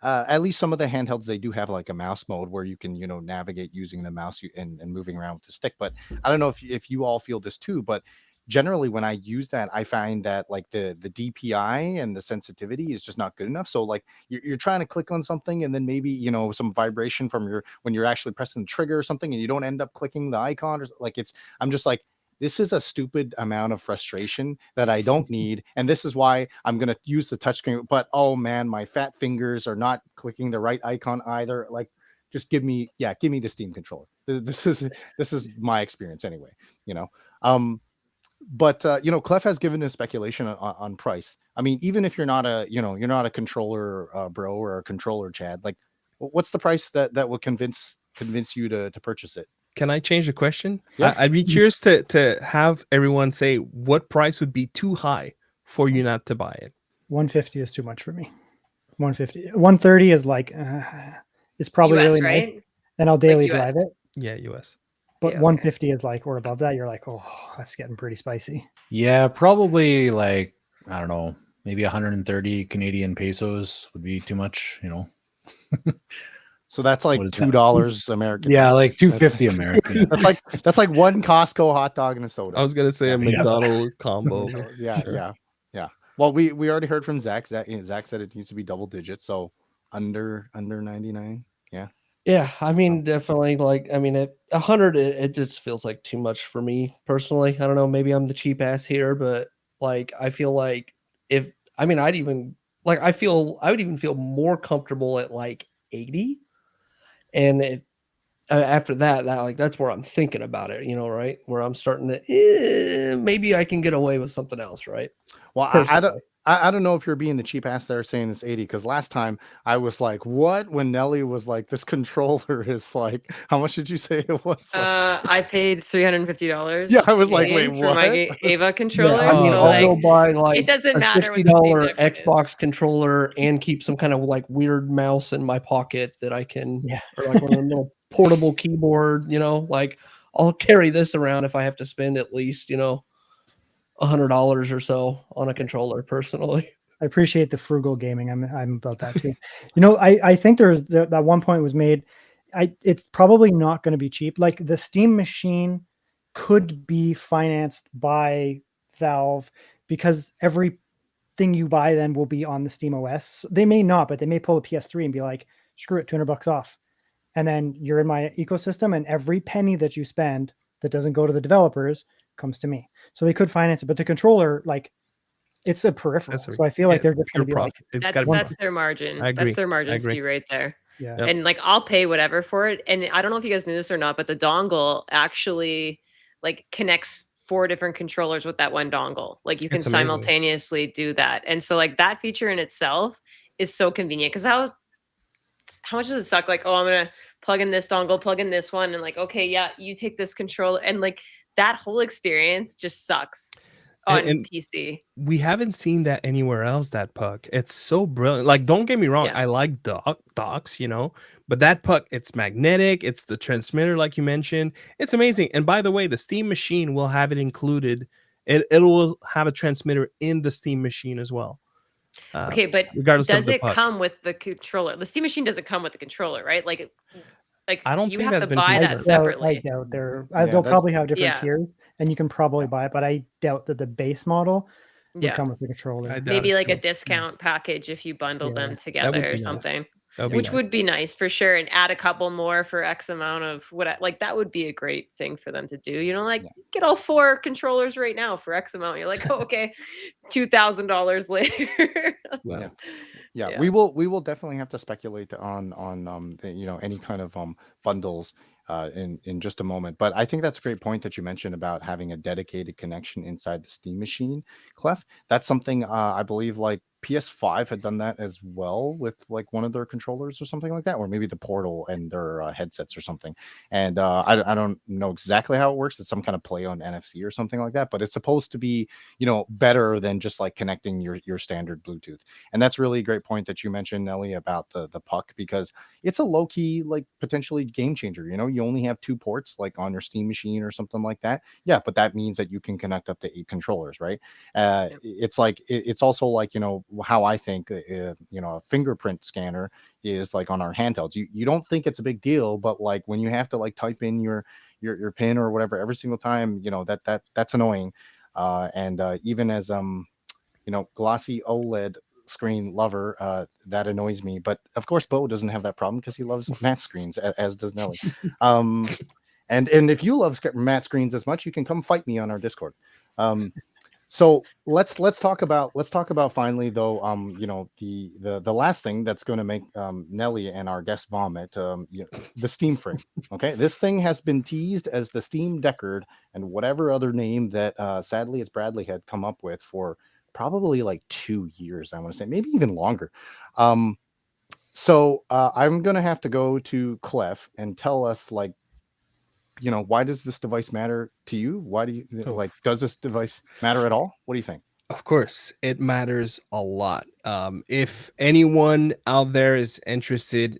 at least some of the handhelds, they do have like a mouse mode where you can navigate using the mouse and moving around with the stick. But I don't know if you all feel this too, but generally when I use that, I find that like the DPI and the sensitivity is just not good enough. So like you're trying to click on something, and then maybe some vibration from when you're actually pressing the trigger or something, and you don't end up clicking the icon, or like I'm just like, this is a stupid amount of frustration that I don't need. And this is why I'm going to use the touchscreen. But oh man, my fat fingers are not clicking the right icon either. Like, just give me the Steam controller. This is my experience anyway, you know. But Clef has given his speculation on price. I mean, even if you're not a controller bro or a controller Chad, like what's the price that will convince you to purchase it? Can I change the question? Yeah. I'd be curious to have everyone say what price would be too high for you not to buy it. 150 is too much for me. 150, 130 is like, it's probably US, really right? nice, and I'll daily US. drive it. Yeah, US. But Yeah, okay. 150 is like, or above that, you're like, oh, that's getting pretty spicy. Yeah, probably like, I don't know, maybe 130 Canadian pesos would be too much, So that's like What is that? $2 American. Yeah, like 250 American. That's like one Costco hot dog and a soda. I was gonna say a Yeah. McDonald's combo. Yeah, Sure. yeah. Well, we already heard from Zach. Zach said it needs to be double digits, so under 99. Yeah. Yeah, I mean, definitely. Like, I mean, at 100, it just feels like too much for me personally. I don't know. Maybe I'm the cheap ass here, but like, I feel like I mean, I would even feel more comfortable at like 80, and after that, that's where I'm thinking about it. Right? Where I'm starting to, maybe I can get away with something else, right? Well, I don't know if you're being the cheap ass there saying it's 80, because last time I was like, what? When Nelly was like, this controller is like, how much did you say it was? I paid $350. Yeah, I was like, wait, for my what? Ava controller. I mean, so I'll like, go buy like it doesn't a matter what the Steam $60 Deck is. Xbox controller and keep some kind of like weird mouse in my pocket that I can, or like one of the little portable keyboard. Like I'll carry this around if I have to spend at least $100 or so on a controller personally. I appreciate the frugal gaming. I'm about that too. I think there's that one point was made. It's probably not going to be cheap. Like the Steam machine could be financed by Valve, because everything you buy then will be on the Steam OS. They may not, but they may pull a PS3 and be like, screw it, $200 off. And then you're in my ecosystem, and every penny that you spend that doesn't go to the developers comes to me. So they could finance it, but the controller, like, it's a peripheral. So I feel like they're just going to be like, that's their margin. I agree. That's their margin I agree. SKU right there. yeah. Yep. And like, I'll pay whatever for it. And I don't know if you guys knew this or not, but the dongle actually like connects 4 different controllers with that one dongle. Like you can It's amazing. simultaneously do that. And so like that feature in itself is so convenient, because how much does it suck? Like, oh, I'm going to plug in this dongle, plug in this one. And like, okay, yeah, you take this controller, and like that whole experience just sucks. on and PC. we haven't seen that anywhere else, that puck. It's so brilliant. Like, don't get me wrong, Yeah. I like docks, but that puck, it's magnetic, it's the transmitter, like you mentioned. It's amazing. And by the way, the Steam machine will have it included. It will have a transmitter in the Steam machine as well. Okay, but Regardless of does the it puck. come with the controller? The Steam machine doesn't come with the controller, right? Like I don't you think have that's to been buy I that confirmed. doubt, I separately. doubt they're. Yeah, They'll that's probably have different Yeah. tiers, and you can probably buy it. But I doubt that the base model would Yeah. come with the controller. I doubt Maybe it like a too. discount package if you bundle Yeah. them That together would or be nice. something. That would be Which nice. would be nice for sure, and add a couple more for X amount of like that would be a great thing for them to do. Like Yeah. get all 4 controllers right now for X amount. You're like, oh, okay, $2,000 later. Wow. Yeah. Yeah, Yeah. we will definitely have to speculate on any kind of bundles in just a moment. But I think that's a great point that you mentioned about having a dedicated connection inside the Steam machine, Clef. That's something I believe like PS5 had done that as well with like one of their controllers or something like that, or maybe the Portal and their headsets or something. And I don't know exactly how it works. It's some kind of play on NFC or something like that, but it's supposed to be better than just like connecting your standard Bluetooth. And that's really a great point that you mentioned, Nelly, about the puck, because it's a low key, like potentially game changer. You only have 2 ports like on your Steam machine or something like that. Yeah, but that means that you can connect up to 8 controllers, right? Yep. It's like it's also like how I think a fingerprint scanner is like on our handhelds. You don't think it's a big deal, but like when you have to like type in your pin or whatever every single time, that's annoying. And even as glossy OLED screen lover, that annoys me. But of course, Bo doesn't have that problem because he loves matte screens, as does Nelly. And if you love matte screens as much, you can come fight me on our Discord. So let's talk about finally though, the last thing that's going to make Nelly and our guest vomit, the Steam frame. Okay, this thing has been teased as the Steam Deckard and whatever other name that sadly it's Bradley had come up with for probably like 2 years, I want to say, maybe even longer. So I'm gonna have to go to Clef and tell us, like, why does this device matter to you? Why do you Oh, like, does this device matter at all? What do you think? of course, it matters a lot. If anyone out there is interested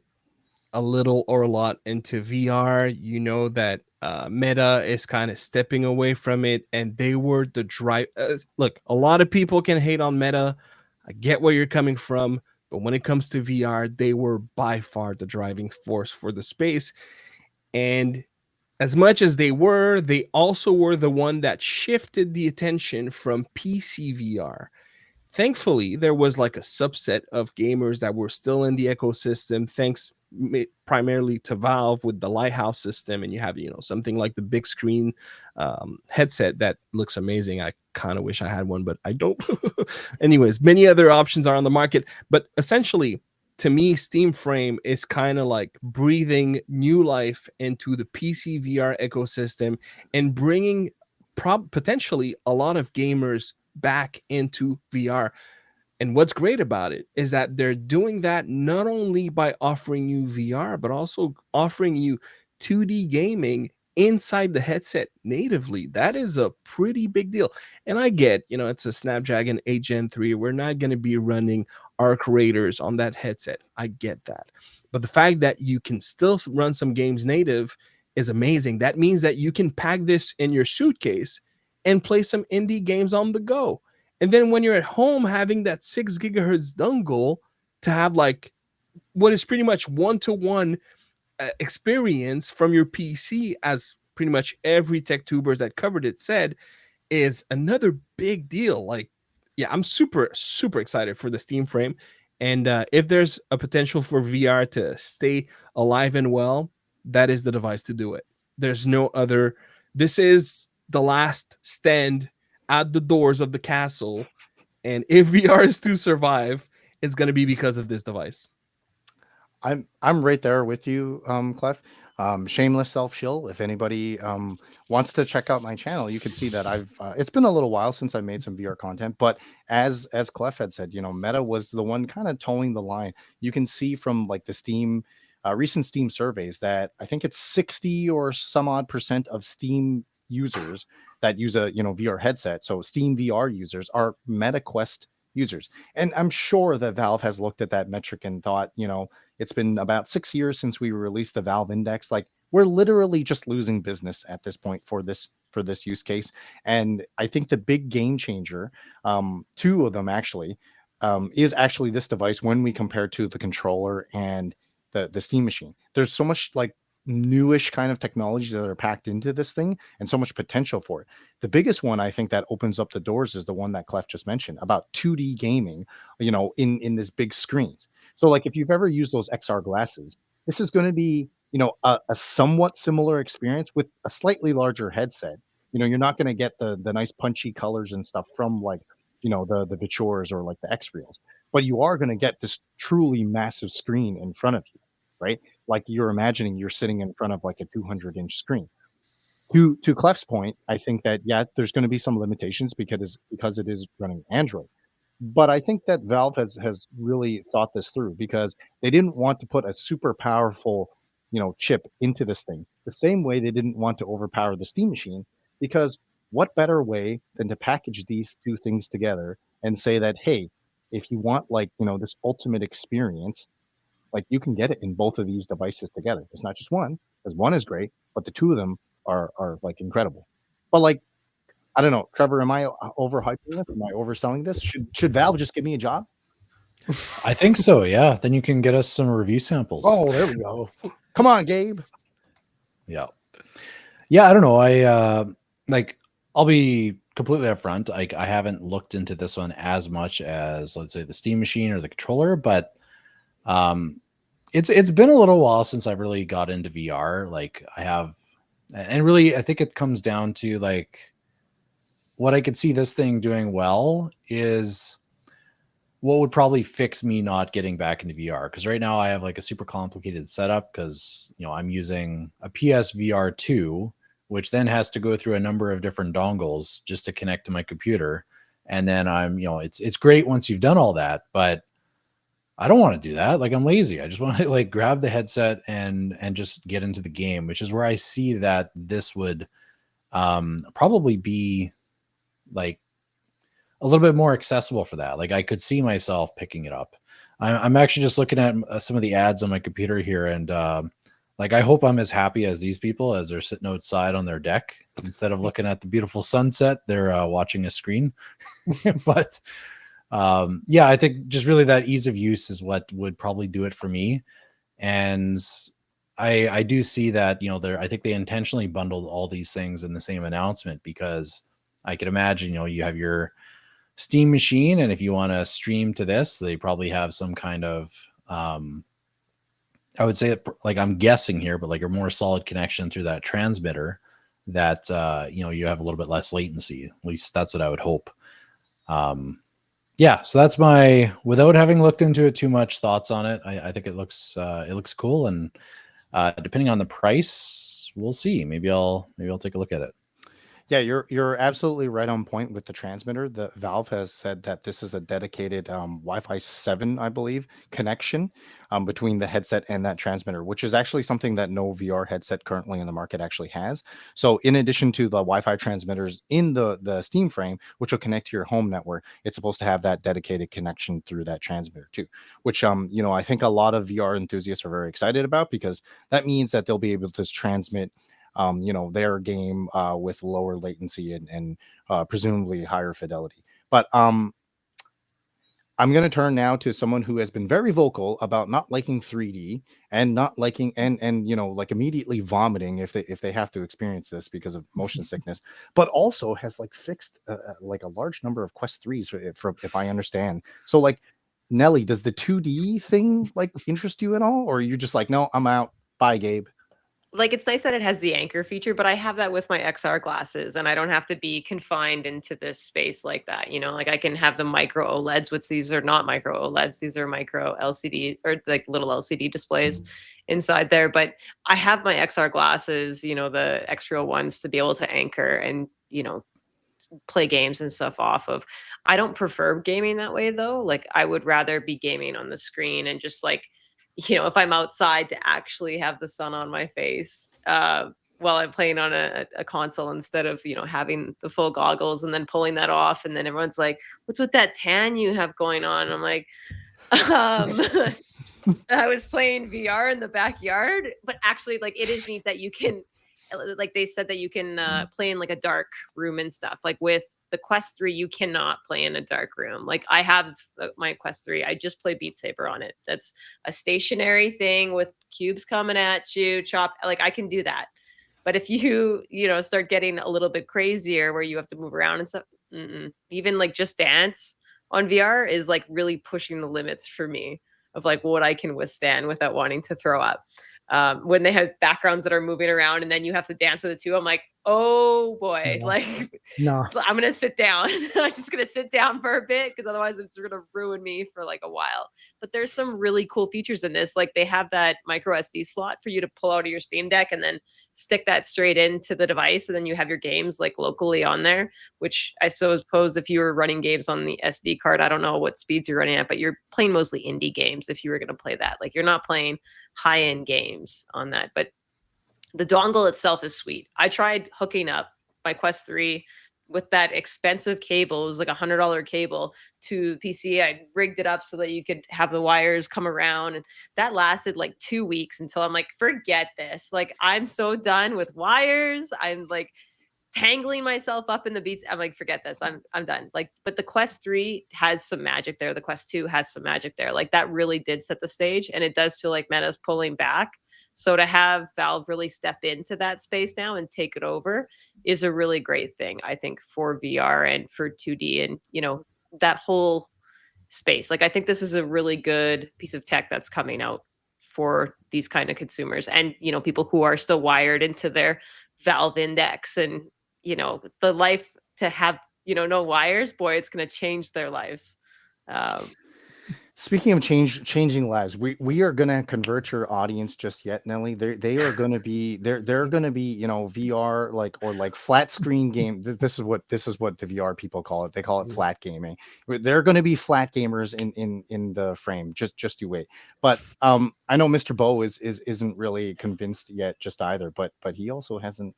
a little or a lot into VR, you know that Meta is kind of stepping away from it, and they were the drive. Look, a lot of people can hate on Meta. I get where you're coming from, but when it comes to VR, they were by far the driving force for the space. And as much as they also were the one that shifted the attention from PC VR. Thankfully, there was like a subset of gamers that were still in the ecosystem, thanks primarily to Valve with the Lighthouse system. And you have, something like the big screen headset that looks amazing. I kind of wish I had one, but I don't. Anyways, many other options are on the market. But essentially, to me, Steam Frame is kind of like breathing new life into the PC VR ecosystem and bringing potentially a lot of gamers back into VR. And what's great about it is that they're doing that not only by offering you VR, but also offering you 2D gaming inside the headset natively. That is a pretty big deal. And I get, it's a Snapdragon 8 Gen 3. We're not going to be running Arc Raiders on that headset. I get that. But the fact that you can still run some games native is amazing. That means that you can pack this in your suitcase and play some indie games on the go. And then when you're at home having that 6 gigahertz dongle to have like what is pretty much one-to-one experience from your PC, as pretty much every tech tubers that covered it said, is another big deal. Like, yeah, I'm super, super excited for the Steam Frame. And if there's a potential for VR to stay alive and well, that is the device to do it. There's no other. This is the last stand at the doors of the castle. And if VR is to survive, it's going to be because of this device. I'm right there with you, Clef. Shameless self shill. If anybody wants to check out my channel, you can see that I've. It's been a little while since I made some VR content, but as Clef had said, Meta was the one kind of towing the line. You can see from like the Steam recent Steam surveys that I think it's 60 or some odd % of Steam users that use a VR headset. So Steam VR users are MetaQuest users. And I'm sure that Valve has looked at that metric and thought, it's been about 6 years since we released the Valve Index. Like, we're literally just losing business at this point for this use case. And I think the big game changer, two of them actually, is actually this device when we compare to the controller and the Steam machine. There's so much like newish kind of technologies that are packed into this thing and so much potential for it. The biggest one I think that opens up the doors is the one that Clef just mentioned about 2D gaming, in this big screens. So like if you've ever used those XR glasses, this is going to be, a somewhat similar experience with a slightly larger headset. You're not going to get the nice punchy colors and stuff from like, the Vitures or like the X Reels, but you are going to get this truly massive screen in front of you, right? Like you're imagining you're sitting in front of like a 200-inch screen. To Clef's point, I think that there's going to be some limitations because it is running Android. But I think that Valve has really thought this through because they didn't want to put a super powerful, chip into this thing. The same way they didn't want to overpower the Steam machine, because what better way than to package these two things together and say that, hey, if you want like, this ultimate experience, like you can get it in both of these devices together. It's not just one, because one is great, but the two of them are like incredible. But like, I don't know, Trevor, am I overhyping this? Am I overselling this? Should Valve just give me a job? I think so. Yeah. Then you can get us some review samples. Oh, there we go. Come on, Gabe. Yeah. Yeah. I don't know. I'll be completely upfront. I haven't looked into this one as much as, let's say, the Steam machine or the controller, but it's been a little while since I've really got into VR. Like I have, and really, I think it comes down to like what I could see this thing doing well is what would probably fix me not getting back into VR. Because right now I have like a super complicated setup because I'm using a PSVR 2, which then has to go through a number of different dongles just to connect to my computer. And then it's great once you've done all that, but I don't want to do that. Like I'm lazy. I just want to like grab the headset and just get into the game, which is where I see that this would probably be like a little bit more accessible for that. Like I could see myself picking it up. I'm actually just looking at some of the ads on my computer here, and like I hope I'm as happy as these people as they're sitting outside on their deck instead of looking at the beautiful sunset. They're watching a screen. But yeah, I think just really that ease of use is what would probably do it for me. And I do see that I think they intentionally bundled all these things in the same announcement because I could imagine you have your Steam machine, and if you want to stream to this, they probably have some kind of I would say like I'm guessing here, but like a more solid connection through that transmitter that you have a little bit less latency. At least that's what I would hope. Yeah, so that's my, without having looked into it too much, thoughts on it. I think it looks cool, and depending on the price, we'll see. Maybe I'll take a look at it. Yeah, you're absolutely right on point with the transmitter. The Valve has said that this is a dedicated Wi-Fi 7, I believe, connection between the headset and that transmitter, which is actually something that no VR headset currently in the market actually has. So in addition to the Wi-Fi transmitters in the Steam frame, which will connect to your home network, it's supposed to have that dedicated connection through that transmitter too, which I think a lot of VR enthusiasts are very excited about, because that means that they'll be able to transmit their game with lower latency and presumably higher fidelity. But I'm going to turn now to someone who has been very vocal about not liking 3D and not liking and like immediately vomiting if they have to experience this because of motion sickness, but also has like fixed like a large number of Quest 3s if I understand. So like, Nelly, does the 2D thing like interest you at all, or are you just like, no, I'm out, bye, Gabe? Like, it's nice that it has the anchor feature, but I have that with my XR glasses, and I don't have to be confined into this space like that. Like I can have the micro OLEDs, which these are not micro OLEDs. These are micro LCDs, or like little LCD displays inside there. But I have my XR glasses, the extra ones, to be able to anchor and, play games and stuff off of. I don't prefer gaming that way though. Like I would rather be gaming on the screen and just like, if I'm outside, to actually have the sun on my face. while I'm playing on a console instead of, you know, having the full goggles and then pulling that off. And then everyone's like, what's with that tan you have going on? And I'm like, I was playing VR in the backyard, but actually, like, it is neat that you can, like they said, that you can play in like a dark room and stuff. Like with the Quest 3, you cannot play in a dark room. Like I have my Quest 3, I just play Beat Saber on it. That's a stationary thing with cubes coming at you, chop. Like I can do that. But if you, you know, start getting a little bit crazier where you have to move around and stuff, even like Just Dance on VR is like really pushing the limits for me of like what I can withstand without wanting to throw up. When they have backgrounds that are moving around and then you have to dance with it too, I'm like, oh boy, No. like No. I'm gonna sit down. I'm just gonna sit down for a bit because otherwise it's gonna ruin me for like a while. But there's some really cool features in this. Like they have that micro SD slot for you to pull out of your Steam Deck and then stick that straight into the device, and then you have your games like locally on there. Which I suppose if you were running games on the SD card, I don't know what speeds you're running at, but you're playing mostly indie games if you were gonna play that. Like you're not playing high-end games on that. But the dongle itself is sweet. I tried hooking up my Quest 3 with that expensive cable. It was like $100 cable to PC. I rigged it up so that you could have the wires come around. And that lasted like 2 weeks until I'm like, forget this. Like, I'm so done with wires. I'm like tangling myself up in the beats. I'm like, forget this. I'm done. Like, but the Quest 3 has some magic there. The Quest 2 has some magic there. Like that really did set the stage. And it does feel like Meta's pulling back. So to have Valve really step into that space now and take it over is a really great thing, I think, for VR and for 2D and, you know, that whole space. Like I think this is a really good piece of tech that's coming out for these kind of consumers and, you know, people who are still wired into their Valve Index and, you know, the life to have, you know, no wires. Boy, it's going to change their lives. Speaking of changing lives, we are gonna convert your audience just yet, Nelly. They are gonna be they're gonna be, you know, VR or like flat screen game. This is what the VR people call it. They call it flat gaming. They're gonna be flat gamers in the frame. Just you wait. But I know Mr. Bo isn't really convinced yet just either, but he also hasn't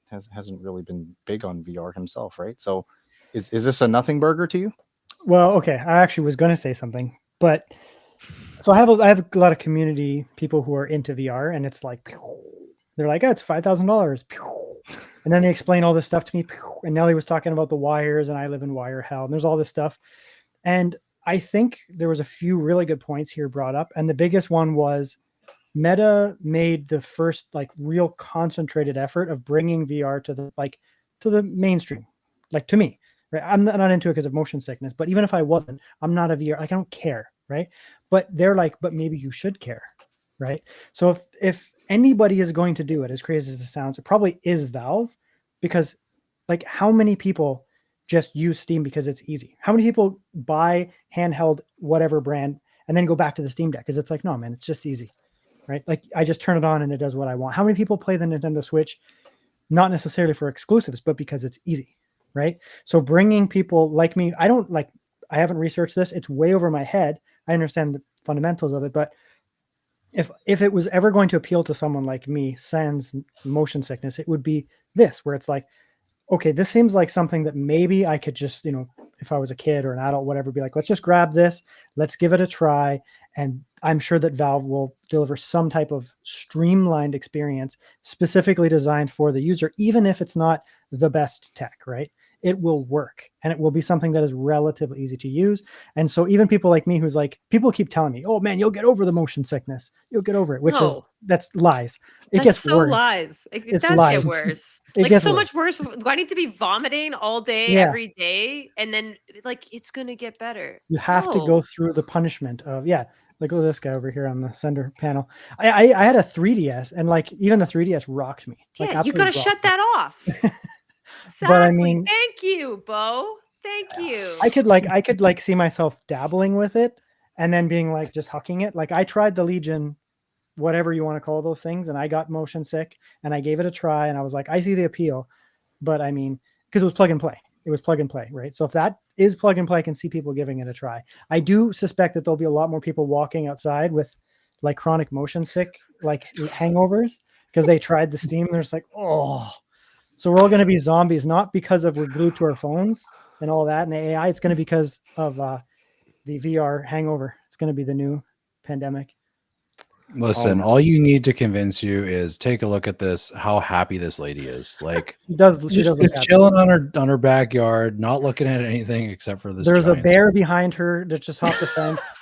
really been big on VR himself, right? So is this a nothing burger to you? Well, okay. I actually was going to say something, but so I have a lot of community people who are into VR, and it's like they're like, oh, it's $5,000, and then they explain all this stuff to me. And Nelly was talking about the wires, and I live in wire hell, and there's all this stuff. And I think there was a few really good points here brought up, and the biggest one was Meta made the first like real concentrated effort of bringing VR to the mainstream, like to me. Right? I'm not into it because of motion sickness, but even if I wasn't, I'm not a VR. Like I don't care, right? But they're like, but maybe you should care, right? So if anybody is going to do it, as crazy as it sounds, it probably is Valve, because like how many people just use Steam because it's easy? How many people buy handheld whatever brand and then go back to the Steam Deck because it's like, no, man, it's just easy, right? Like I just turn it on and it does what I want. How many people play the Nintendo Switch, not necessarily for exclusives, but because it's easy, right? So bringing people like me, I haven't researched this. It's way over my head. I understand the fundamentals of it, but if it was ever going to appeal to someone like me, sans motion sickness, it would be this, where it's like, okay, this seems like something that maybe I could just, you know, if I was a kid or an adult, whatever, be like, let's just grab this, let's give it a try. And I'm sure that Valve will deliver some type of streamlined experience specifically designed for the user, even if it's not the best tech, right? It will work, and it will be something that is relatively easy to use. And so even people like me, who's like, people keep telling me, oh man, you'll get over the motion sickness. You'll get over it, which is, that's lies. It That's gets so worse. lies. It It's does lies. get worse. It Like gets so worse. much worse. Do I need to be vomiting all day, Yeah. every day? And then like, it's going to get better. You have to go through the punishment of, yeah. Like, look at this guy over here on the center panel. I had a 3DS, and like even the 3DS rocked me. Yeah, Like, you got to shut that off. Exactly. But I mean, thank you, Bo. Thank you. I could see myself dabbling with it and then being like just hucking it. Like I tried the Legion, whatever you want to call those things, and I got motion sick, and I gave it a try, and I was like, I see the appeal, but I mean, because it was plug and play. It was plug and play, right? So if that is plug and play, I can see people giving it a try. I do suspect that there'll be a lot more people walking outside with like chronic motion sick, like hangovers, because they tried the Steam. They're just like, oh. So we're all going to be zombies, not because of we're glued to our phones and all that and the AI. It's going to be because of the VR hangover. It's going to be the new pandemic. Listen, man. all you need to convince you is take a look at this. How happy this lady is! Like She does look just happy. chilling on her backyard, not looking at anything except for this. There's a giant bear behind her that just hopped the fence.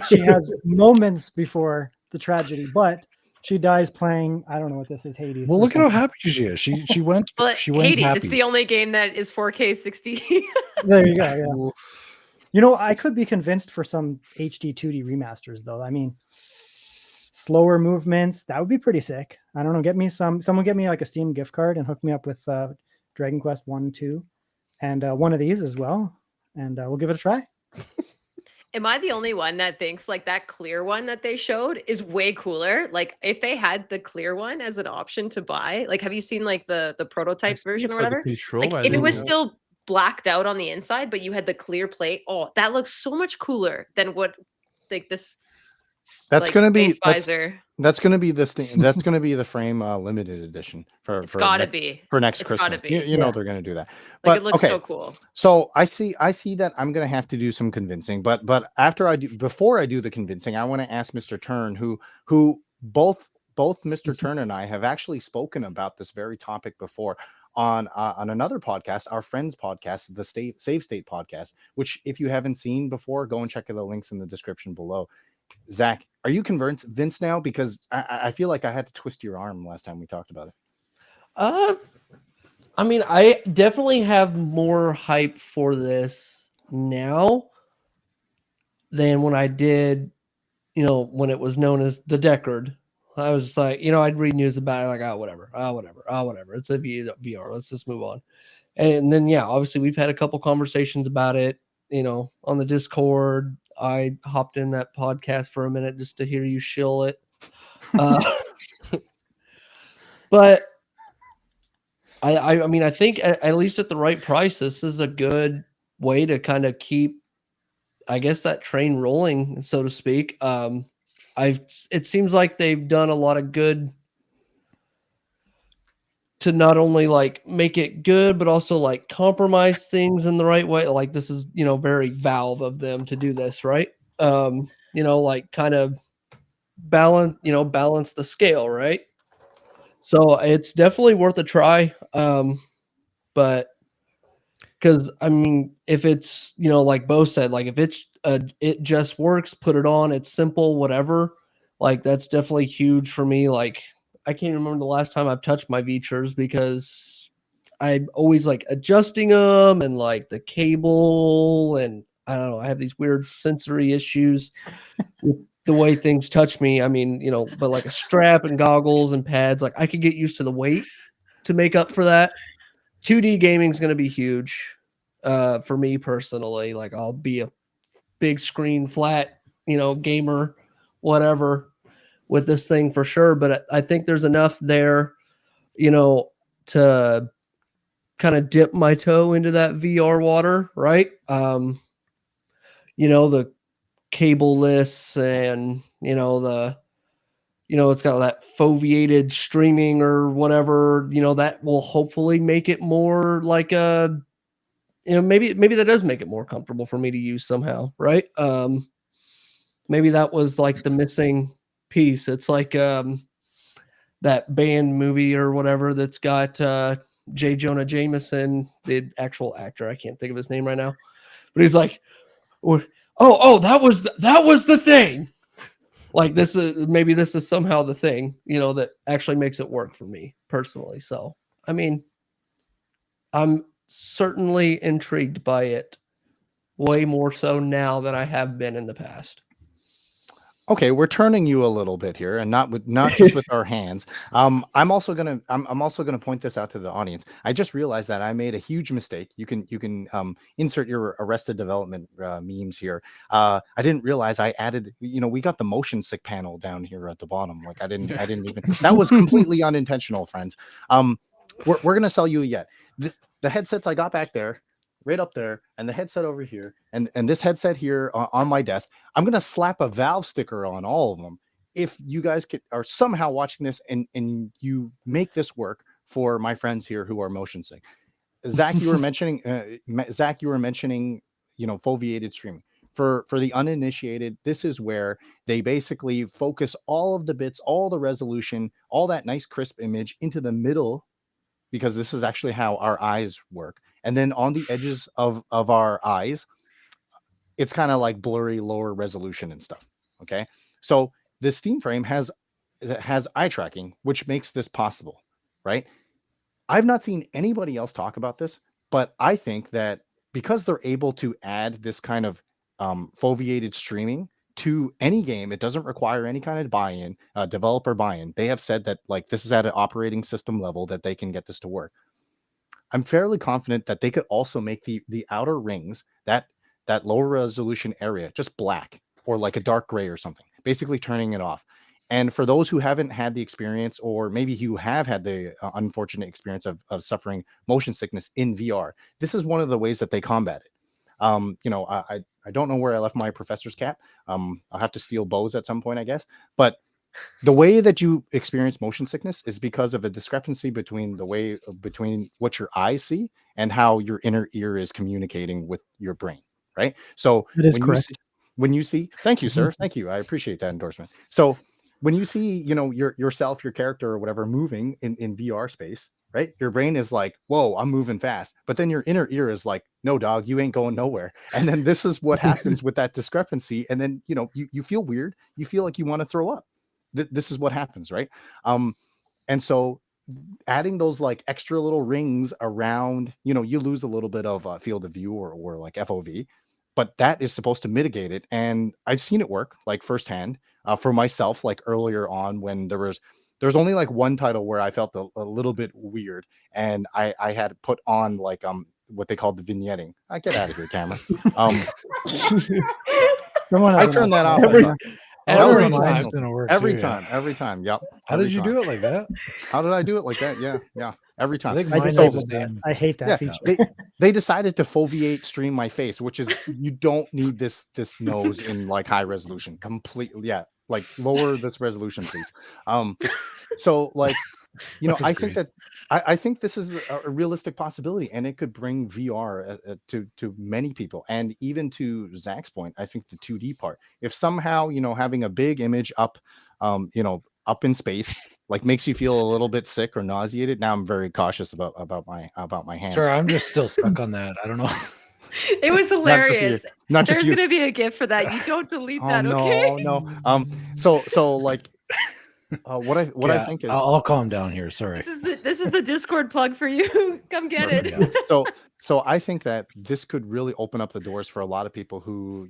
She has moments before the tragedy, but she dies playing. I don't know what this is, Hades. Well, or look at how something. happy she is. She went. Well, She went Hades, happy. it's the only game that is 4K 60. There you go. Yeah. You know, I could be convinced for some HD 2D remasters, though. I mean, slower movements, that would be pretty sick. I don't know. Someone get me like a Steam gift card and hook me up with Dragon Quest 1, 2, and one of these as well. And we'll give it a try. Am I the only one that thinks like that clear one that they showed is way cooler? Like if they had the clear one as an option to buy, like have you seen like the prototype version or whatever? Like if it was still blacked out on the inside, but you had the clear plate, oh, that looks so much cooler than what like this That's like gonna be space visor. that's gonna be that's gonna be the frame limited edition It's gotta be for next It's gotta Christmas. be. You know they're gonna do that. Like But it looks okay, so cool. so I see that I'm gonna have to do some convincing. But before I do the convincing, I want to ask Mr. Turn, who both Mr. Turn and I have actually spoken about this very topic before on another podcast, our friends podcast, the Save State podcast, which if you haven't seen before, go and check the links in the description below. Zach, are you convinced now? Because I feel like I had to twist your arm last time we talked about it. I mean, I definitely have more hype for this now than when I did, when it was known as the Deckard. I was just like, I'd read news about it, like, whatever. It's a VR. Let's just move on. And then, yeah, obviously we've had a couple conversations about it, on the Discord. I hopped in that podcast for a minute just to hear you shill it. But I mean, I think at least at the right price, this is a good way to kind of keep, I guess, that train rolling, so to speak. It seems like they've done a lot of good to not only like make it good, but also like compromise things in the right way. Like this is, very Valve of them to do this, right? Like kind of balance the scale, right? So it's definitely worth a try. But because I mean, if it's, like Bo said, like if it's it just works, put it on, it's simple, whatever. Like that's definitely huge for me. Like I can't remember the last time I've touched my features because I'm always like adjusting them and like the cable, and I don't know, I have these weird sensory issues with the way things touch me. I mean, but like a strap and goggles and pads, like I could get used to the weight to make up for that. 2D gaming is going to be huge for me personally. Like I'll be a big screen, flat, gamer, whatever with this thing for sure. But I think there's enough there, to kind of dip my toe into that VR water, right? The cableless and, it's got that foveated streaming or whatever, that will hopefully make it more like a, maybe that does make it more comfortable for me to use somehow, right? Maybe that was like the missing piece. It's like that band movie or whatever that's got J. Jonah Jameson, the actual actor. I can't think of his name right now, but he's like, that was the thing. Like this is somehow the thing, that actually makes it work for me personally. So, I mean, I'm certainly intrigued by it way more so now than I have been in the past. Okay, we're turning you a little bit here, and not just with our hands. I'm also gonna point this out to the audience. I just realized that I made a huge mistake. You can insert your Arrested Development memes here. I didn't realize I added. We got the motion sick panel down here at the bottom. Like I didn't even. That was completely unintentional, friends. We're gonna sell you yet. The headsets I got back there, right up there, and the headset over here, and this headset here on my desk. I'm gonna slap a Valve sticker on all of them. if you guys are somehow watching this and you make this work for my friends here who are motion sick. Zach, you were mentioning, foveated streaming. For the uninitiated, this is where they basically focus all of the bits, all the resolution, all that nice crisp image into the middle, because this is actually how our eyes work. And then on the edges of our eyes, it's kind of like blurry, lower resolution and stuff. Okay. So the Steam frame has eye tracking, which makes this possible, right? I've not seen anybody else talk about this, but I think that because they're able to add this kind of foveated streaming to any game, it doesn't require any kind of buy-in, developer buy-in. They have said that like this is at an operating system level that they can get this to work. I'm fairly confident that they could also make the outer rings, that lower resolution area, just black or like a dark gray or something, basically turning it off. And for those who haven't had the experience, or maybe you have had the unfortunate experience of suffering motion sickness in VR, this is one of the ways that they combat it. I don't know where I left my professor's cap. I'll have to steal Bo's at some point, I guess. But the way that you experience motion sickness is because of a discrepancy between what your eyes see and how your inner ear is communicating with your brain, right? So That is correct. When you see, thank you, sir. Thank you. I appreciate that endorsement. So when you see, yourself, your character or whatever moving in VR space, right? Your brain is like, whoa, I'm moving fast. But then your inner ear is like, no, dog, you ain't going nowhere. And then this is what happens with that discrepancy. And then, you feel weird. You feel like you want to throw up. This is what happens, right? And so adding those like extra little rings around, you lose a little bit of field of view or like FOV, but that is supposed to mitigate it. And I've seen it work like firsthand for myself, like earlier on when there's only like one title where I felt a little bit weird, and I had put on like what they called the vignetting. I get out of here, camera. I turned that off. Every time. Every time. Yep. How did you do it like that? How did I do it like that? Yeah. Every time. I think I mine disabled does the that. same. I hate that Yeah, feature. they decided to foveate stream my face, which is, you don't need this nose in like high resolution. Completely, yeah. Like lower this resolution, please. So like, I think that I think this is a realistic possibility, and it could bring VR to many people, and even to Zach's point, I think the 2D part. If somehow having a big image up, up in space, like makes you feel a little bit sick or nauseated. Now I'm very cautious about my hands. Sorry, I'm just still stuck on that. I don't know. It was hilarious. Not just There's you. gonna be a gift for that. You don't delete Oh that, no, okay? no. So like, what I think is, I'll calm down here. Sorry. This is the Discord plug for you. Come get it. Yeah. So I think that this could really open up the doors for a lot of people who,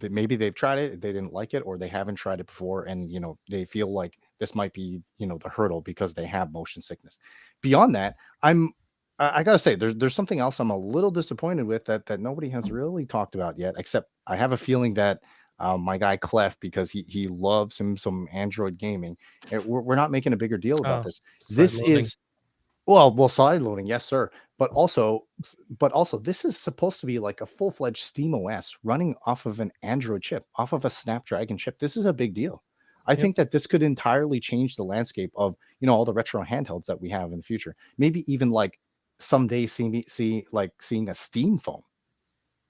maybe they've tried it, they didn't like it, or they haven't tried it before, and they feel like this might be, the hurdle because they have motion sickness. Beyond that, I gotta say, there's something else I'm a little disappointed with that nobody has really talked about yet, except I have a feeling that my guy Clef, because he loves him some Android gaming. We're not making a bigger deal about this. This is side loading, yes, sir. But also, this is supposed to be like a full-fledged Steam OS running off of an Android chip, off of a Snapdragon chip. This is a big deal. I think that this could entirely change the landscape of all the retro handhelds that we have in the future. Maybe even like someday seeing a Steam phone.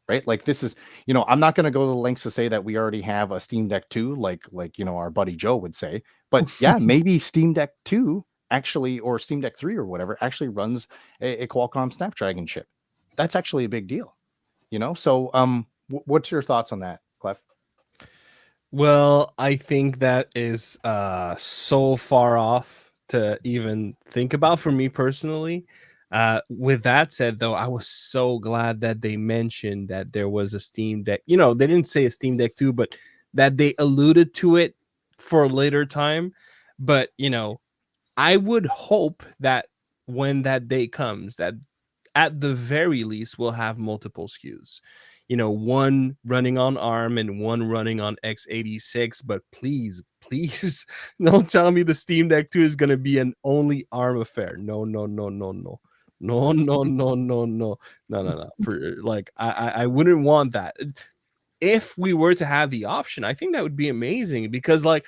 Right, like this is, I'm not going to go to the lengths to say that we already have a Steam Deck 2, like our buddy Joe would say, but yeah, maybe Steam Deck 2 actually, or Steam Deck 3 or whatever, actually runs a Qualcomm Snapdragon chip. That's actually a big deal, So, what's your thoughts on that, Clef? Well, I think that is so far off to even think about for me personally. With that said, though, I was so glad that they mentioned that there was a Steam Deck. They didn't say a Steam Deck 2, but that they alluded to it for a later time. But, I would hope that when that day comes, that at the very least we'll have multiple SKUs. One running on ARM and one running on x86. But please don't tell me the Steam Deck 2 is going to be an only ARM affair. No. For like, I wouldn't want that. If we were to have the option, I think that would be amazing, because like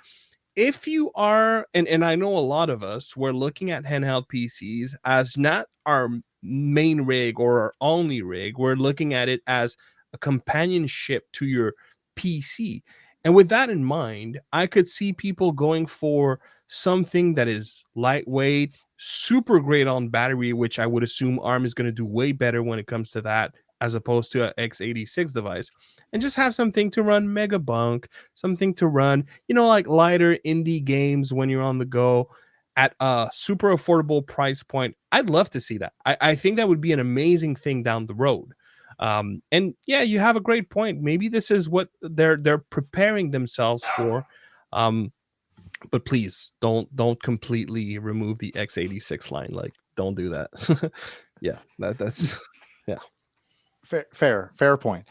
if you are, and I know a lot of us, we're looking at handheld PCs as not our main rig or our only rig. We're looking at it as a companionship to your PC. And with that in mind, I could see people going for something that is lightweight, super great on battery, which I would assume ARM is going to do way better when it comes to that, as opposed to an x86 device, and just have something to run Megabunk, something to run, like lighter indie games when you're on the go at a super affordable price point. I'd love to see that. I think that would be an amazing thing down the road. And yeah, you have a great point. Maybe this is what they're preparing themselves for. But please don't completely remove the x86 line. Like, don't do that. Yeah, that's yeah. Fair point.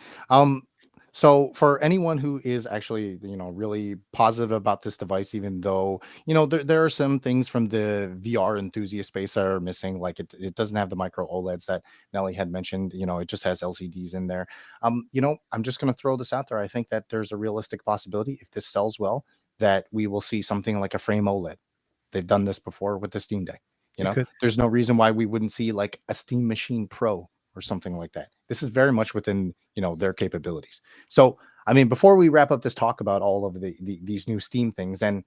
So for anyone who is actually, really positive about this device, even though, there are some things from the VR enthusiast space that are missing, like it doesn't have the micro OLEDs that Nelly had mentioned, it just has LCDs in there. I'm just going to throw this out there. I think that there's a realistic possibility, if this sells well, that we will see something like a frame OLED. They've done this before with the Steam Deck. There's no reason why we wouldn't see like a Steam Machine Pro or something like that. This is very much within, their capabilities. So, I mean, before we wrap up this talk about all of these new Steam things, and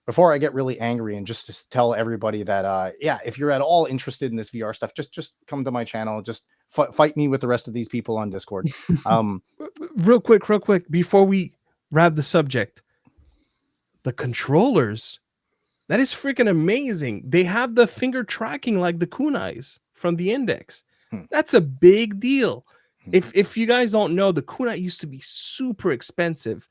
before I get really angry, and just to tell everybody that, if you're at all interested in this VR stuff, just come to my channel, just fight me with the rest of these people on Discord. Real quick, before we wrap the subject, the controllers, that is freaking amazing. They have the finger tracking like the kunais from the Index. That's a big deal. If you guys don't know, the kunai used to be super expensive.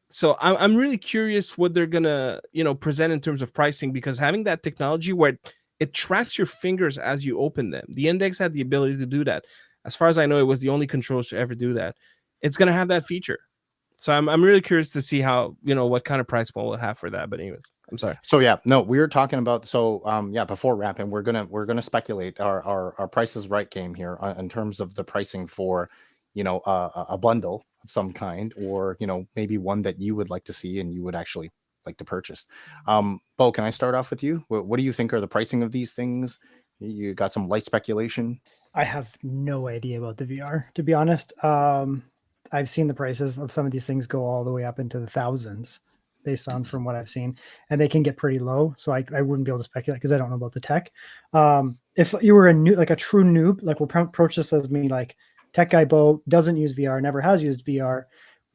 So I'm really curious what they're gonna present in terms of pricing, because having that technology where it tracks your fingers as you open them. The Index had the ability to do that. As far as I know, it was the only controller to ever do that. It's gonna have that feature. So I'm really curious to see how, what kind of price point we'll have for that. But anyways, I'm sorry. So yeah, no, we were talking about, before wrapping, we're gonna speculate our Price is Right game here in terms of the pricing for, a bundle of some kind, or maybe one that you would like to see and you would actually like to purchase. Bo, can I start off with you? What do you think are the pricing of these things? You got some light speculation? I have no idea about the VR, to be honest. I've seen the prices of some of these things go all the way up into the thousands based on from what I've seen, and they can get pretty low. So I wouldn't be able to speculate because I don't know about the tech. If you were a true noob, like we'll approach this as me, like tech guy Bo doesn't use VR, never has used VR.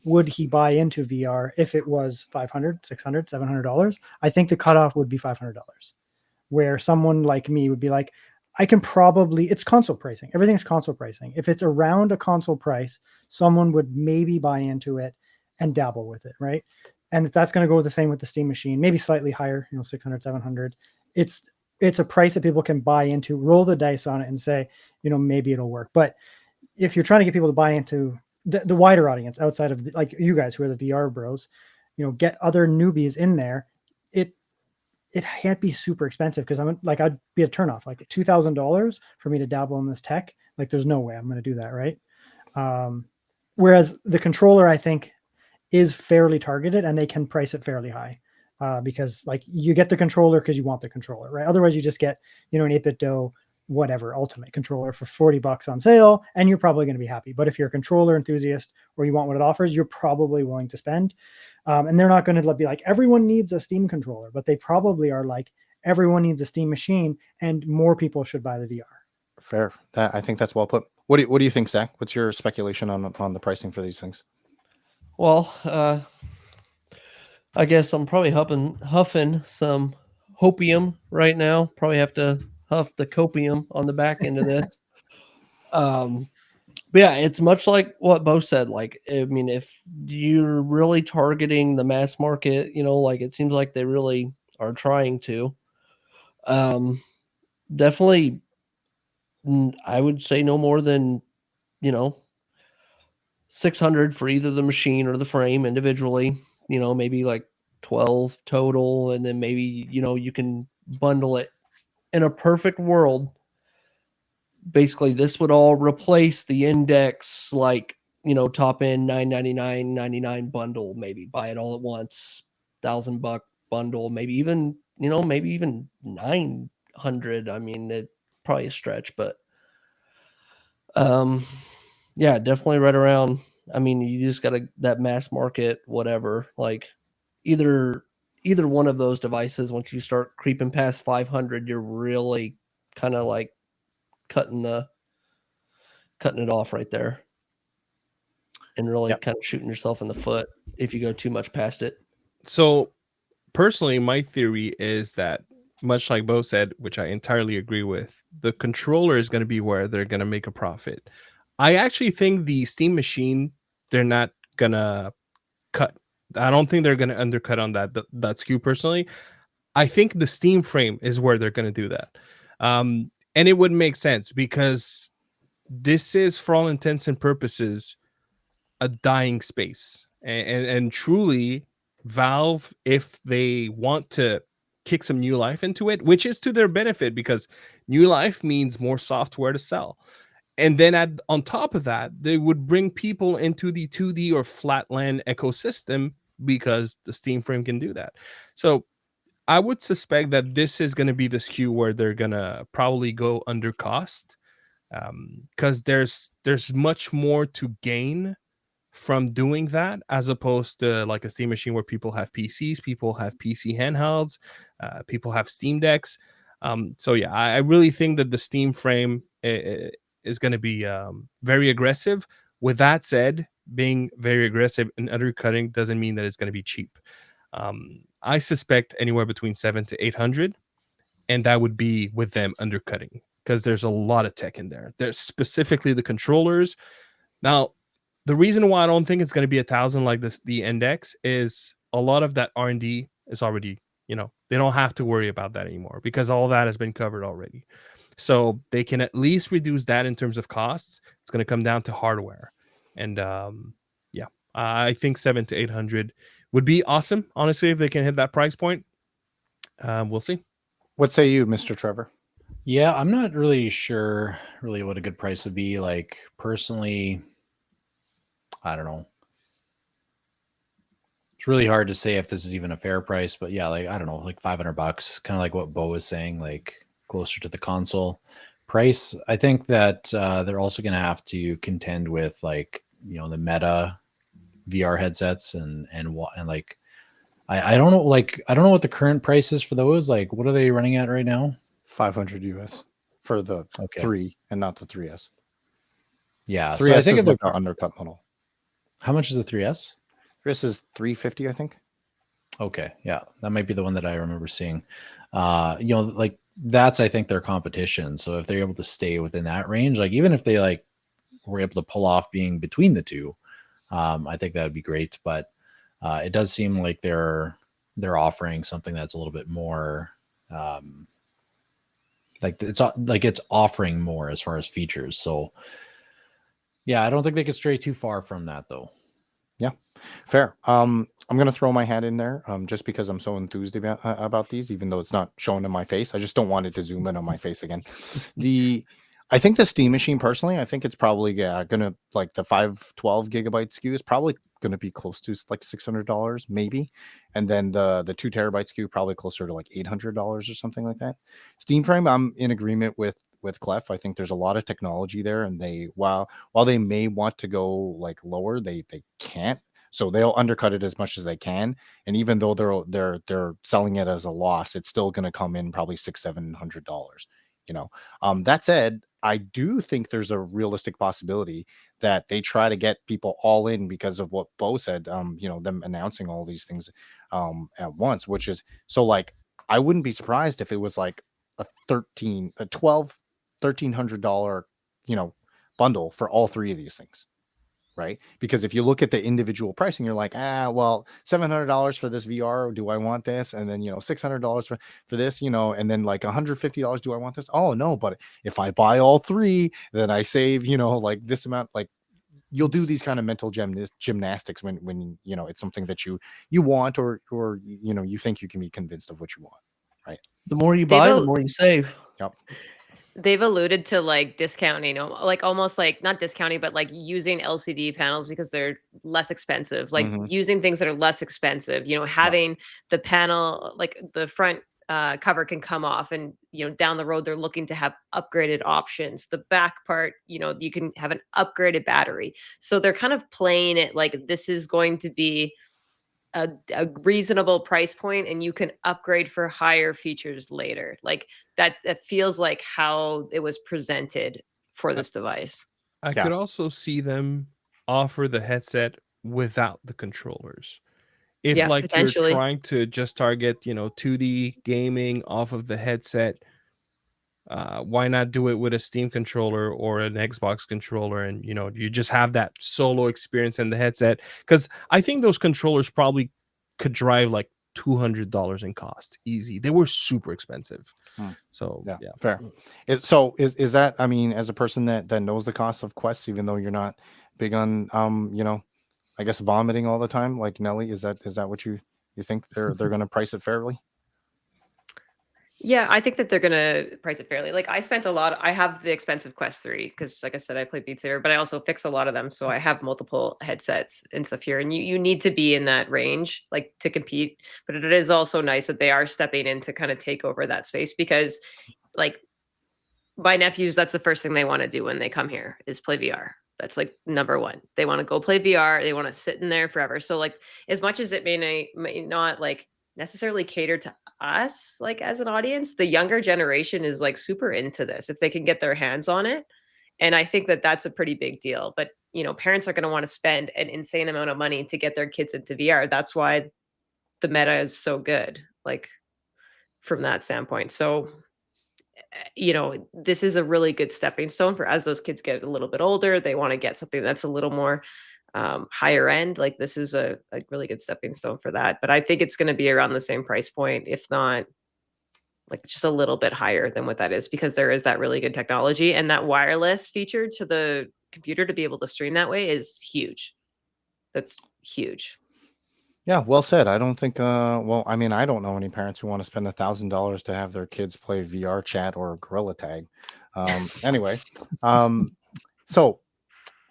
Would he buy into VR if it was $500, $600, $700? I think the cutoff would be $500, where someone like me would be like, I can probably, it's console pricing. Everything's console pricing. If it's around a console price, someone would maybe buy into it and dabble with it, right? And that's going to go the same with the Steam machine, maybe slightly higher, 600, 700. It's a price that people can buy into, roll the dice on it and say, maybe it'll work. But if you're trying to get people to buy into the wider audience outside of like you guys who are the VR bros, get other newbies in there, it can't be super expensive, because I'd be a turnoff, like $2,000 for me to dabble in this tech. Like there's no way I'm going to do that. Right. Whereas the controller, I think, is fairly targeted, and they can price it fairly high, because like you get the controller because you want the controller, right? Otherwise you just get, an 8-bit dough, whatever, ultimate controller for $40 on sale, and you're probably going to be happy. But if you're a controller enthusiast or you want what it offers, you're probably willing to spend. And they're not going to be like, everyone needs a Steam controller, but they probably are like, everyone needs a Steam machine and more people should buy the VR. Fair. I think that's well put. What do you think, Zach? What's your speculation on the pricing for these things? Well, I guess I'm probably huffing some hopium right now. Probably have to huff the copium on the back end of this. But yeah, it's much like what Bo said. Like, I mean, if you're really targeting the mass market, like it seems like they really are trying to. Definitely, I would say no more than, 600 for either the machine or the frame individually. Maybe like 12 total, and then maybe you can bundle it. In a perfect world, basically this would all replace the Index, like top end $999.99 bundle. Maybe buy it all at once, $1,000 bundle, maybe even, maybe even 900. I mean, it probably a stretch, but yeah, definitely right around. I mean, you just got that mass market, whatever, like either one of those devices, once you start creeping past 500, you're really kind of like cutting it off right there, and really Yep. kind of shooting yourself in the foot if you go too much past it. So personally, my theory is that, much like Bo said, which I entirely agree with, the controller is going to be where they're going to make a profit. I actually think the Steam machine, they're not going to cut. I don't think they're going to undercut on that SKU personally. I think the Steam frame is where they're going to do that. And it would make sense because this is, for all intents and purposes, a dying space. And truly, Valve, if they want to kick some new life into it, which is to their benefit because new life means more software to sell. And then on top of that, they would bring people into the 2D or flatland ecosystem because the Steam frame can do that. So I would suspect that this is going to be the SKU where they're going to probably go under cost, because there's much more to gain from doing that as opposed to like a Steam machine where people have PCs, people have PC handhelds, people have Steam Decks. So yeah, I really think that the Steam frame is going to be very aggressive. With that said, being very aggressive and undercutting doesn't mean that it's going to be cheap. I suspect anywhere between 700 to 800, and that would be with them undercutting because there's a lot of tech in there. There's specifically the controllers. Now, the reason why I don't think it's going to be 1,000 like this, the index, is a lot of that R&D is already, they don't have to worry about that anymore because all that has been covered already. So they can at least reduce that in terms of costs. It's going to come down to hardware. And yeah, I think 700 to 800 would be awesome, honestly, if they can hit that price point. We'll see. What say you, Mr. Trevor? Yeah, I'm not really sure what a good price would be. Like personally, I don't know. It's really hard to say if this is even a fair price, but yeah, like I don't know, like $500, kind of like what Bo was saying, like closer to the console price. I think that they're also going to have to contend with like the Meta VR headsets and like I don't know, like I don't know what the current price is for those. Like, what are they running at right now? 500 US for the Okay. 3 and not the 3S. Yeah, 3S so I think is like the undercut model. How much is the 3S? 3S is 350, I think. Okay, yeah, that might be the one that I remember seeing. Like that's I think their competition. So if they're able to stay within that range, like even if they like were able to pull off being between the two, I think that would be great. But it does seem like they're offering something that's a little bit more like it's offering more as far as features. So yeah, I don't think they could stray too far from that though. Yeah, fair. I'm gonna throw my hat in there, just because I'm so enthused about these, even though it's not showing in my face. I just don't want it to zoom in on my face again. I think the Steam machine, personally, I think it's probably gonna, like, the 512 gigabyte SKU is probably gonna be close to like $600 maybe, and then the 2 terabyte SKU probably closer to like $800 or something like that. Steam frame, I'm in agreement with Clef. I think there's a lot of technology there, and they while they may want to go like lower, they can't. So they'll undercut it as much as they can, and even though they're selling it as a loss, it's still going to come in probably $600-700. That said, I do think there's a realistic possibility that they try to get people all in because of what Bo said. Them announcing all these things at once, which is so like I wouldn't be surprised if it was like a $1,300 bundle for all three of these things, right? Because if you look at the individual pricing, you're like, well, $700 for this VR, do I want this? And then $600 for this, and then like $150, do I want this? Oh no, but if I buy all three, then I save like this amount. Like, you'll do these kind of mental gymnastics when it's something that you want, or you think you can be convinced of what you want, right? The more you buy, the more you save. Yep. they've alluded to like discounting, like almost like not discounting, but like using LCD panels because they're less expensive, like Mhm. using things that are less expensive, having the panel, like the front cover can come off, and down the road they're looking to have upgraded options. The back part, you can have an upgraded battery. So they're kind of playing it like this is going to be a reasonable price point, and you can upgrade for higher features later. Like that feels like how it was presented for this device. I Yeah. could also see them offer the headset without the controllers. If Yeah, like you're potentially. trying to just target, 2D gaming off of the headset, why not do it with a Steam controller or an Xbox controller, and you just have that solo experience in the headset? Because I think those controllers probably could drive like $200 in cost, easy. They were super expensive. Hmm. So Yeah, yeah. fair. Is that, I mean, as a person that knows the cost of Quests, even though you're not big on I guess vomiting all the time, like Nelly, is that what you think they're gonna price it fairly? Yeah, I think that they're gonna price it fairly. Like I spent a lot. I have the expensive Quest 3 because, like I said, I play Beat Saber, but I also fix a lot of them. So I have multiple headsets and stuff here, and you need to be in that range, like to compete. But it is also nice that they are stepping in to kind of take over that space because, like my nephews, that's the first thing they want to do when they come here is play VR. That's like number one. They want to go play VR. They want to sit in there forever. So like as much as it may not like necessarily cater to us like as an audience, the younger generation is like super into this if they can get their hands on it. And I think that that's a pretty big deal. But parents are going to want to spend an insane amount of money to get their kids into VR. That's why the meta is so good, like from that standpoint. So this is a really good stepping stone for as those kids get a little bit older, they want to get something that's a little more higher end. Like this is a really good stepping stone for that. But I think it's going to be around the same price point, if not like just a little bit higher than what that is, because there is that really good technology, and that wireless feature to the computer to be able to stream that way is huge. That's huge. Yeah, well said. I don't think well, I mean, I don't know any parents who want to spend $1,000 to have their kids play VR chat or gorilla tag. Anyway, so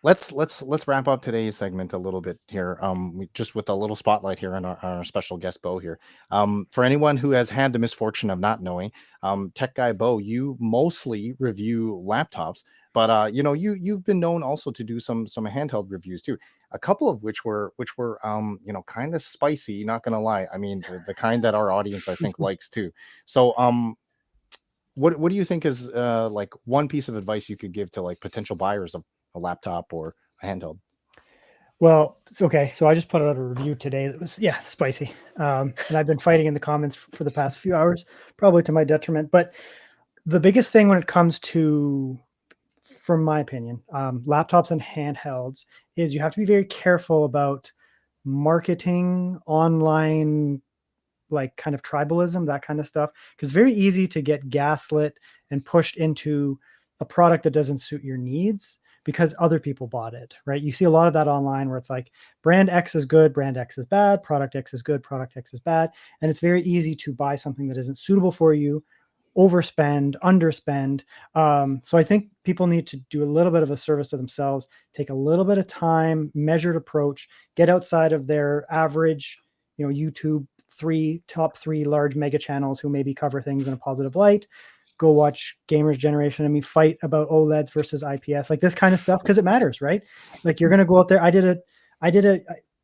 let's wrap up today's segment a little bit here. Just with a little spotlight here on our special guest Bo here. For anyone who has had the misfortune of not knowing, Tech Guy Bo, you mostly review laptops, but you've been known also to do some handheld reviews too. A couple of which were kind of spicy. Not gonna lie. I mean, the kind that our audience I think likes too. So what do you think is like one piece of advice you could give to like potential buyers of a laptop or a handheld? Well, it's okay. So I just put out a review today that was, spicy. And I've been fighting in the comments for the past few hours, probably to my detriment. But the biggest thing when it comes to, from my opinion, laptops and handhelds is you have to be very careful about marketing, online, like kind of tribalism, that kind of stuff. Because it's very easy to get gaslit and pushed into a product that doesn't suit your needs because other people bought it, right? You see a lot of that online where it's like brand X is good, brand X is bad, product X is good, product X is bad. And it's very easy to buy something that isn't suitable for you, overspend, underspend. So I think people need to do a little bit of a service to themselves, take a little bit of time, measured approach, get outside of their average, YouTube top three large mega channels who maybe cover things in a positive light. Go watch Gamers Generation. I mean, fight about OLEDs versus IPS, like this kind of stuff, because it matters, right? Like you're gonna go out there. I did a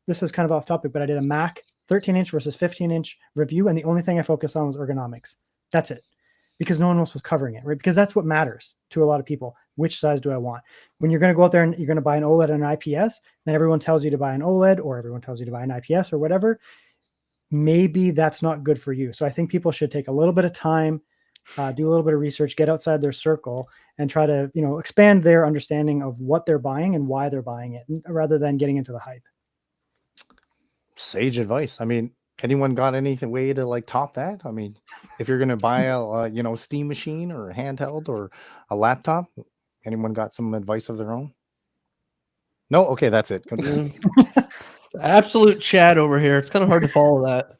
this is kind of off topic, but I did a Mac 13-inch versus 15-inch review, and the only thing I focused on was ergonomics. That's it, because no one else was covering it, right? Because that's what matters to a lot of people. Which size do I want? When you're going to go out there and you're going to buy an OLED and an IPS, then everyone tells you to buy an OLED or everyone tells you to buy an IPS or whatever. Maybe that's not good for you. So I think people should take a little bit of time, do a little bit of research, get outside their circle, and try to expand their understanding of what they're buying and why they're buying it, rather than getting into the hype. Sage advice. I mean, anyone got anything way to like top that? I mean, if you're gonna buy a Steam machine or a handheld or a laptop, anyone got some advice of their own? No, okay, that's it. Absolute chat over here. It's kind of hard to follow that.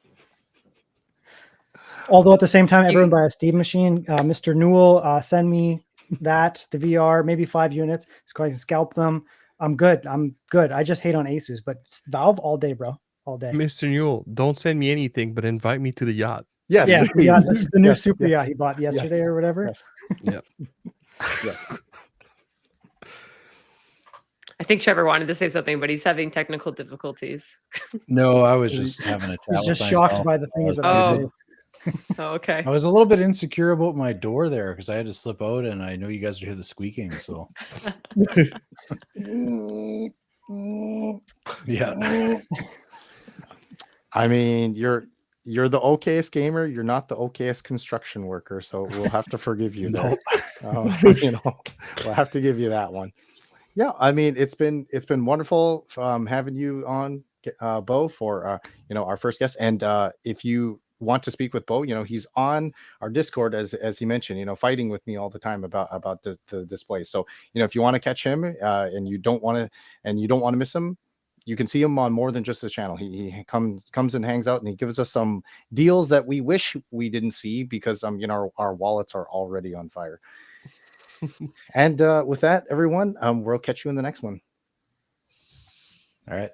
Although at the same time, everyone buy a Steam machine. Mr. Newell, send me that, the VR, maybe 5 units, so I can scalp them. I'm good. I just hate on Asus, but Valve all day, bro, all day. Mr. Newell, don't send me anything, but invite me to the yacht. Yes, Yeah, please. yeah, that's the new Yes, super yes, yacht he bought yesterday yes, or whatever. yes. Yeah. Yeah. I think Trevor wanted to say something, but he's having technical difficulties. No, I was just having a chat He's with just myself. shocked by the things that Oh. I say. Oh, okay. I was a little bit insecure about my door there because I had to slip out, and I know you guys would hear the squeaking. So yeah, I mean, you're the okayest gamer. You're not the okayest construction worker, so we'll have to forgive you there. You know, we'll have to give you that one. Yeah, I mean, it's been wonderful having you on, Bo, for our first guest. And if you want to speak with Bo, he's on our Discord as he mentioned, fighting with me all the time about the display. So if you want to catch him and you don't want to miss him, you can see him on more than just his channel. He comes and hangs out, and he gives us some deals that we wish we didn't see because our wallets are already on fire. And with that, everyone, we'll catch you in the next one. all right.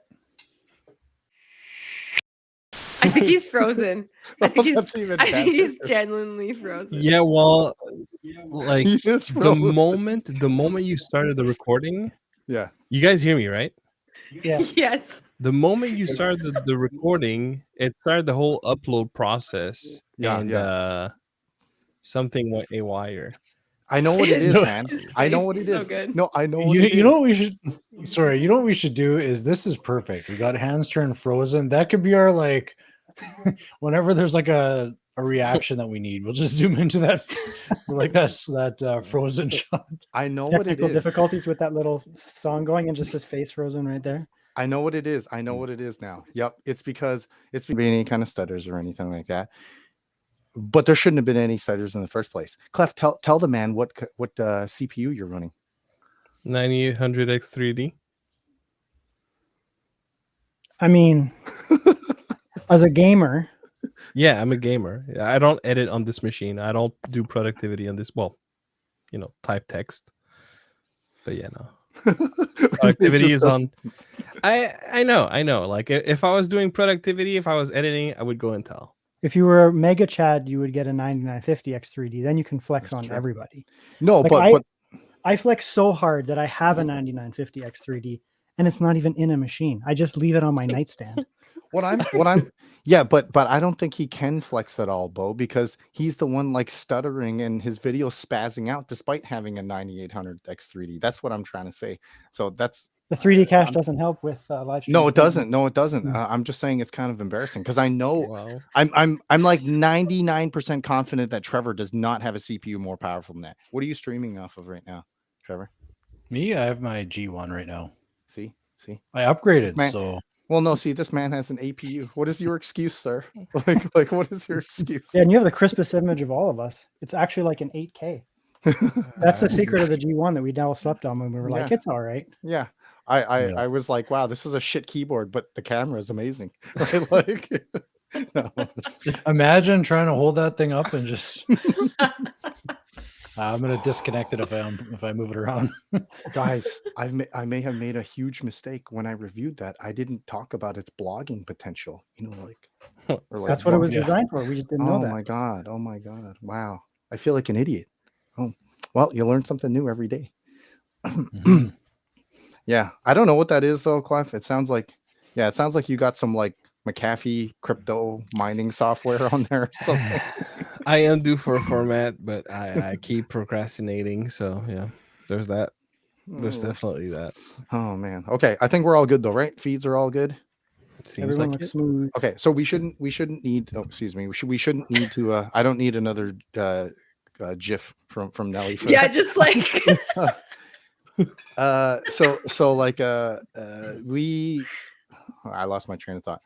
I think he's frozen. I think That's even I think he's better. genuinely frozen. Yeah, well, like He is the frozen. moment you started the recording, Yeah. you guys hear me, right? Yeah. Yes. The moment you started the recording, it started the whole upload process, Yeah, and something went haywire. I know what it is, No, man. His I know face what it is is. so good. No, I know what You, it you is. know what we should. Sorry, you know what we should do is this is perfect. We got hands turned frozen. That could be our like. Whenever there's like a reaction that we need, we'll just zoom into that, like that frozen shot. I know what it Technical is. difficulties with that little song going and just his face frozen right there. I know what it is. I know what it is now. Yep. It's because it's been any kind of stutters or anything like that. But there shouldn't have been any stutters in the first place. Clef, tell the man what CPU you're running. 9800 X3D. I mean, as a gamer, Yeah, I'm a gamer. I don't edit on this machine. I don't do productivity on this. Well, type text. But yeah, no. Productivity is on. I know. Like if I was doing productivity, if I was editing, I would go Intel. if you were Mega Chad, you would get a 9950 X3D. Then you can flex That's on true. everybody. No, Like, but I flex so hard that I have a 9950 X3D, and it's not even in a machine. I just leave it on my nightstand. what I'm yeah, but I don't think he can flex at all, Bo, because he's the one like stuttering and his video spazzing out despite having a 9800 X3D. That's what I'm trying to say. So that's The 3D cache doesn't help with live stream. no, it doesn't. No, it doesn't. Hmm. I'm just saying it's kind of embarrassing because I know Wow. I'm like 99% confident that Trevor does not have a CPU more powerful than that. What are you streaming off of right now, Trevor? Me, I have my G1 right now. See. I upgraded, man- so Well, no, see, this man has an APU. What is your excuse, sir? Like what is your excuse? Yeah, and you have the crispest image of all of us. It's actually like an 8K. That's the secret of the G1 that we now slept on when we were like, Yeah. it's all right. Yeah. Yeah. I was like, wow, this is a shit keyboard, but the camera is amazing. Right? Like, no. imagine trying to hold that thing up and just. I'm gonna disconnect it if I move it around. Guys, I may have made a huge mistake when I reviewed that. I didn't talk about its blogging potential. Or like That's what it was Yeah. designed for. We just didn't know Oh that. my god! Oh my god! Wow! I feel like an idiot. Oh, well, you learn something new every day. Mhm. Yeah, I don't know what that is though, Clef. It sounds like you got some like McAfee crypto mining software on there or something. I am due for a format, but I keep procrastinating. So yeah, there's that. There's definitely that. Oh man. Okay, I think we're all good though, right? Feeds are all good. It seems Everyone like looks it. smooth. Okay, so we shouldn't need. Oh, excuse me. We shouldn't need to. I don't need another GIF from Nelly for Yeah, that. just like So like we. I lost my train of thought.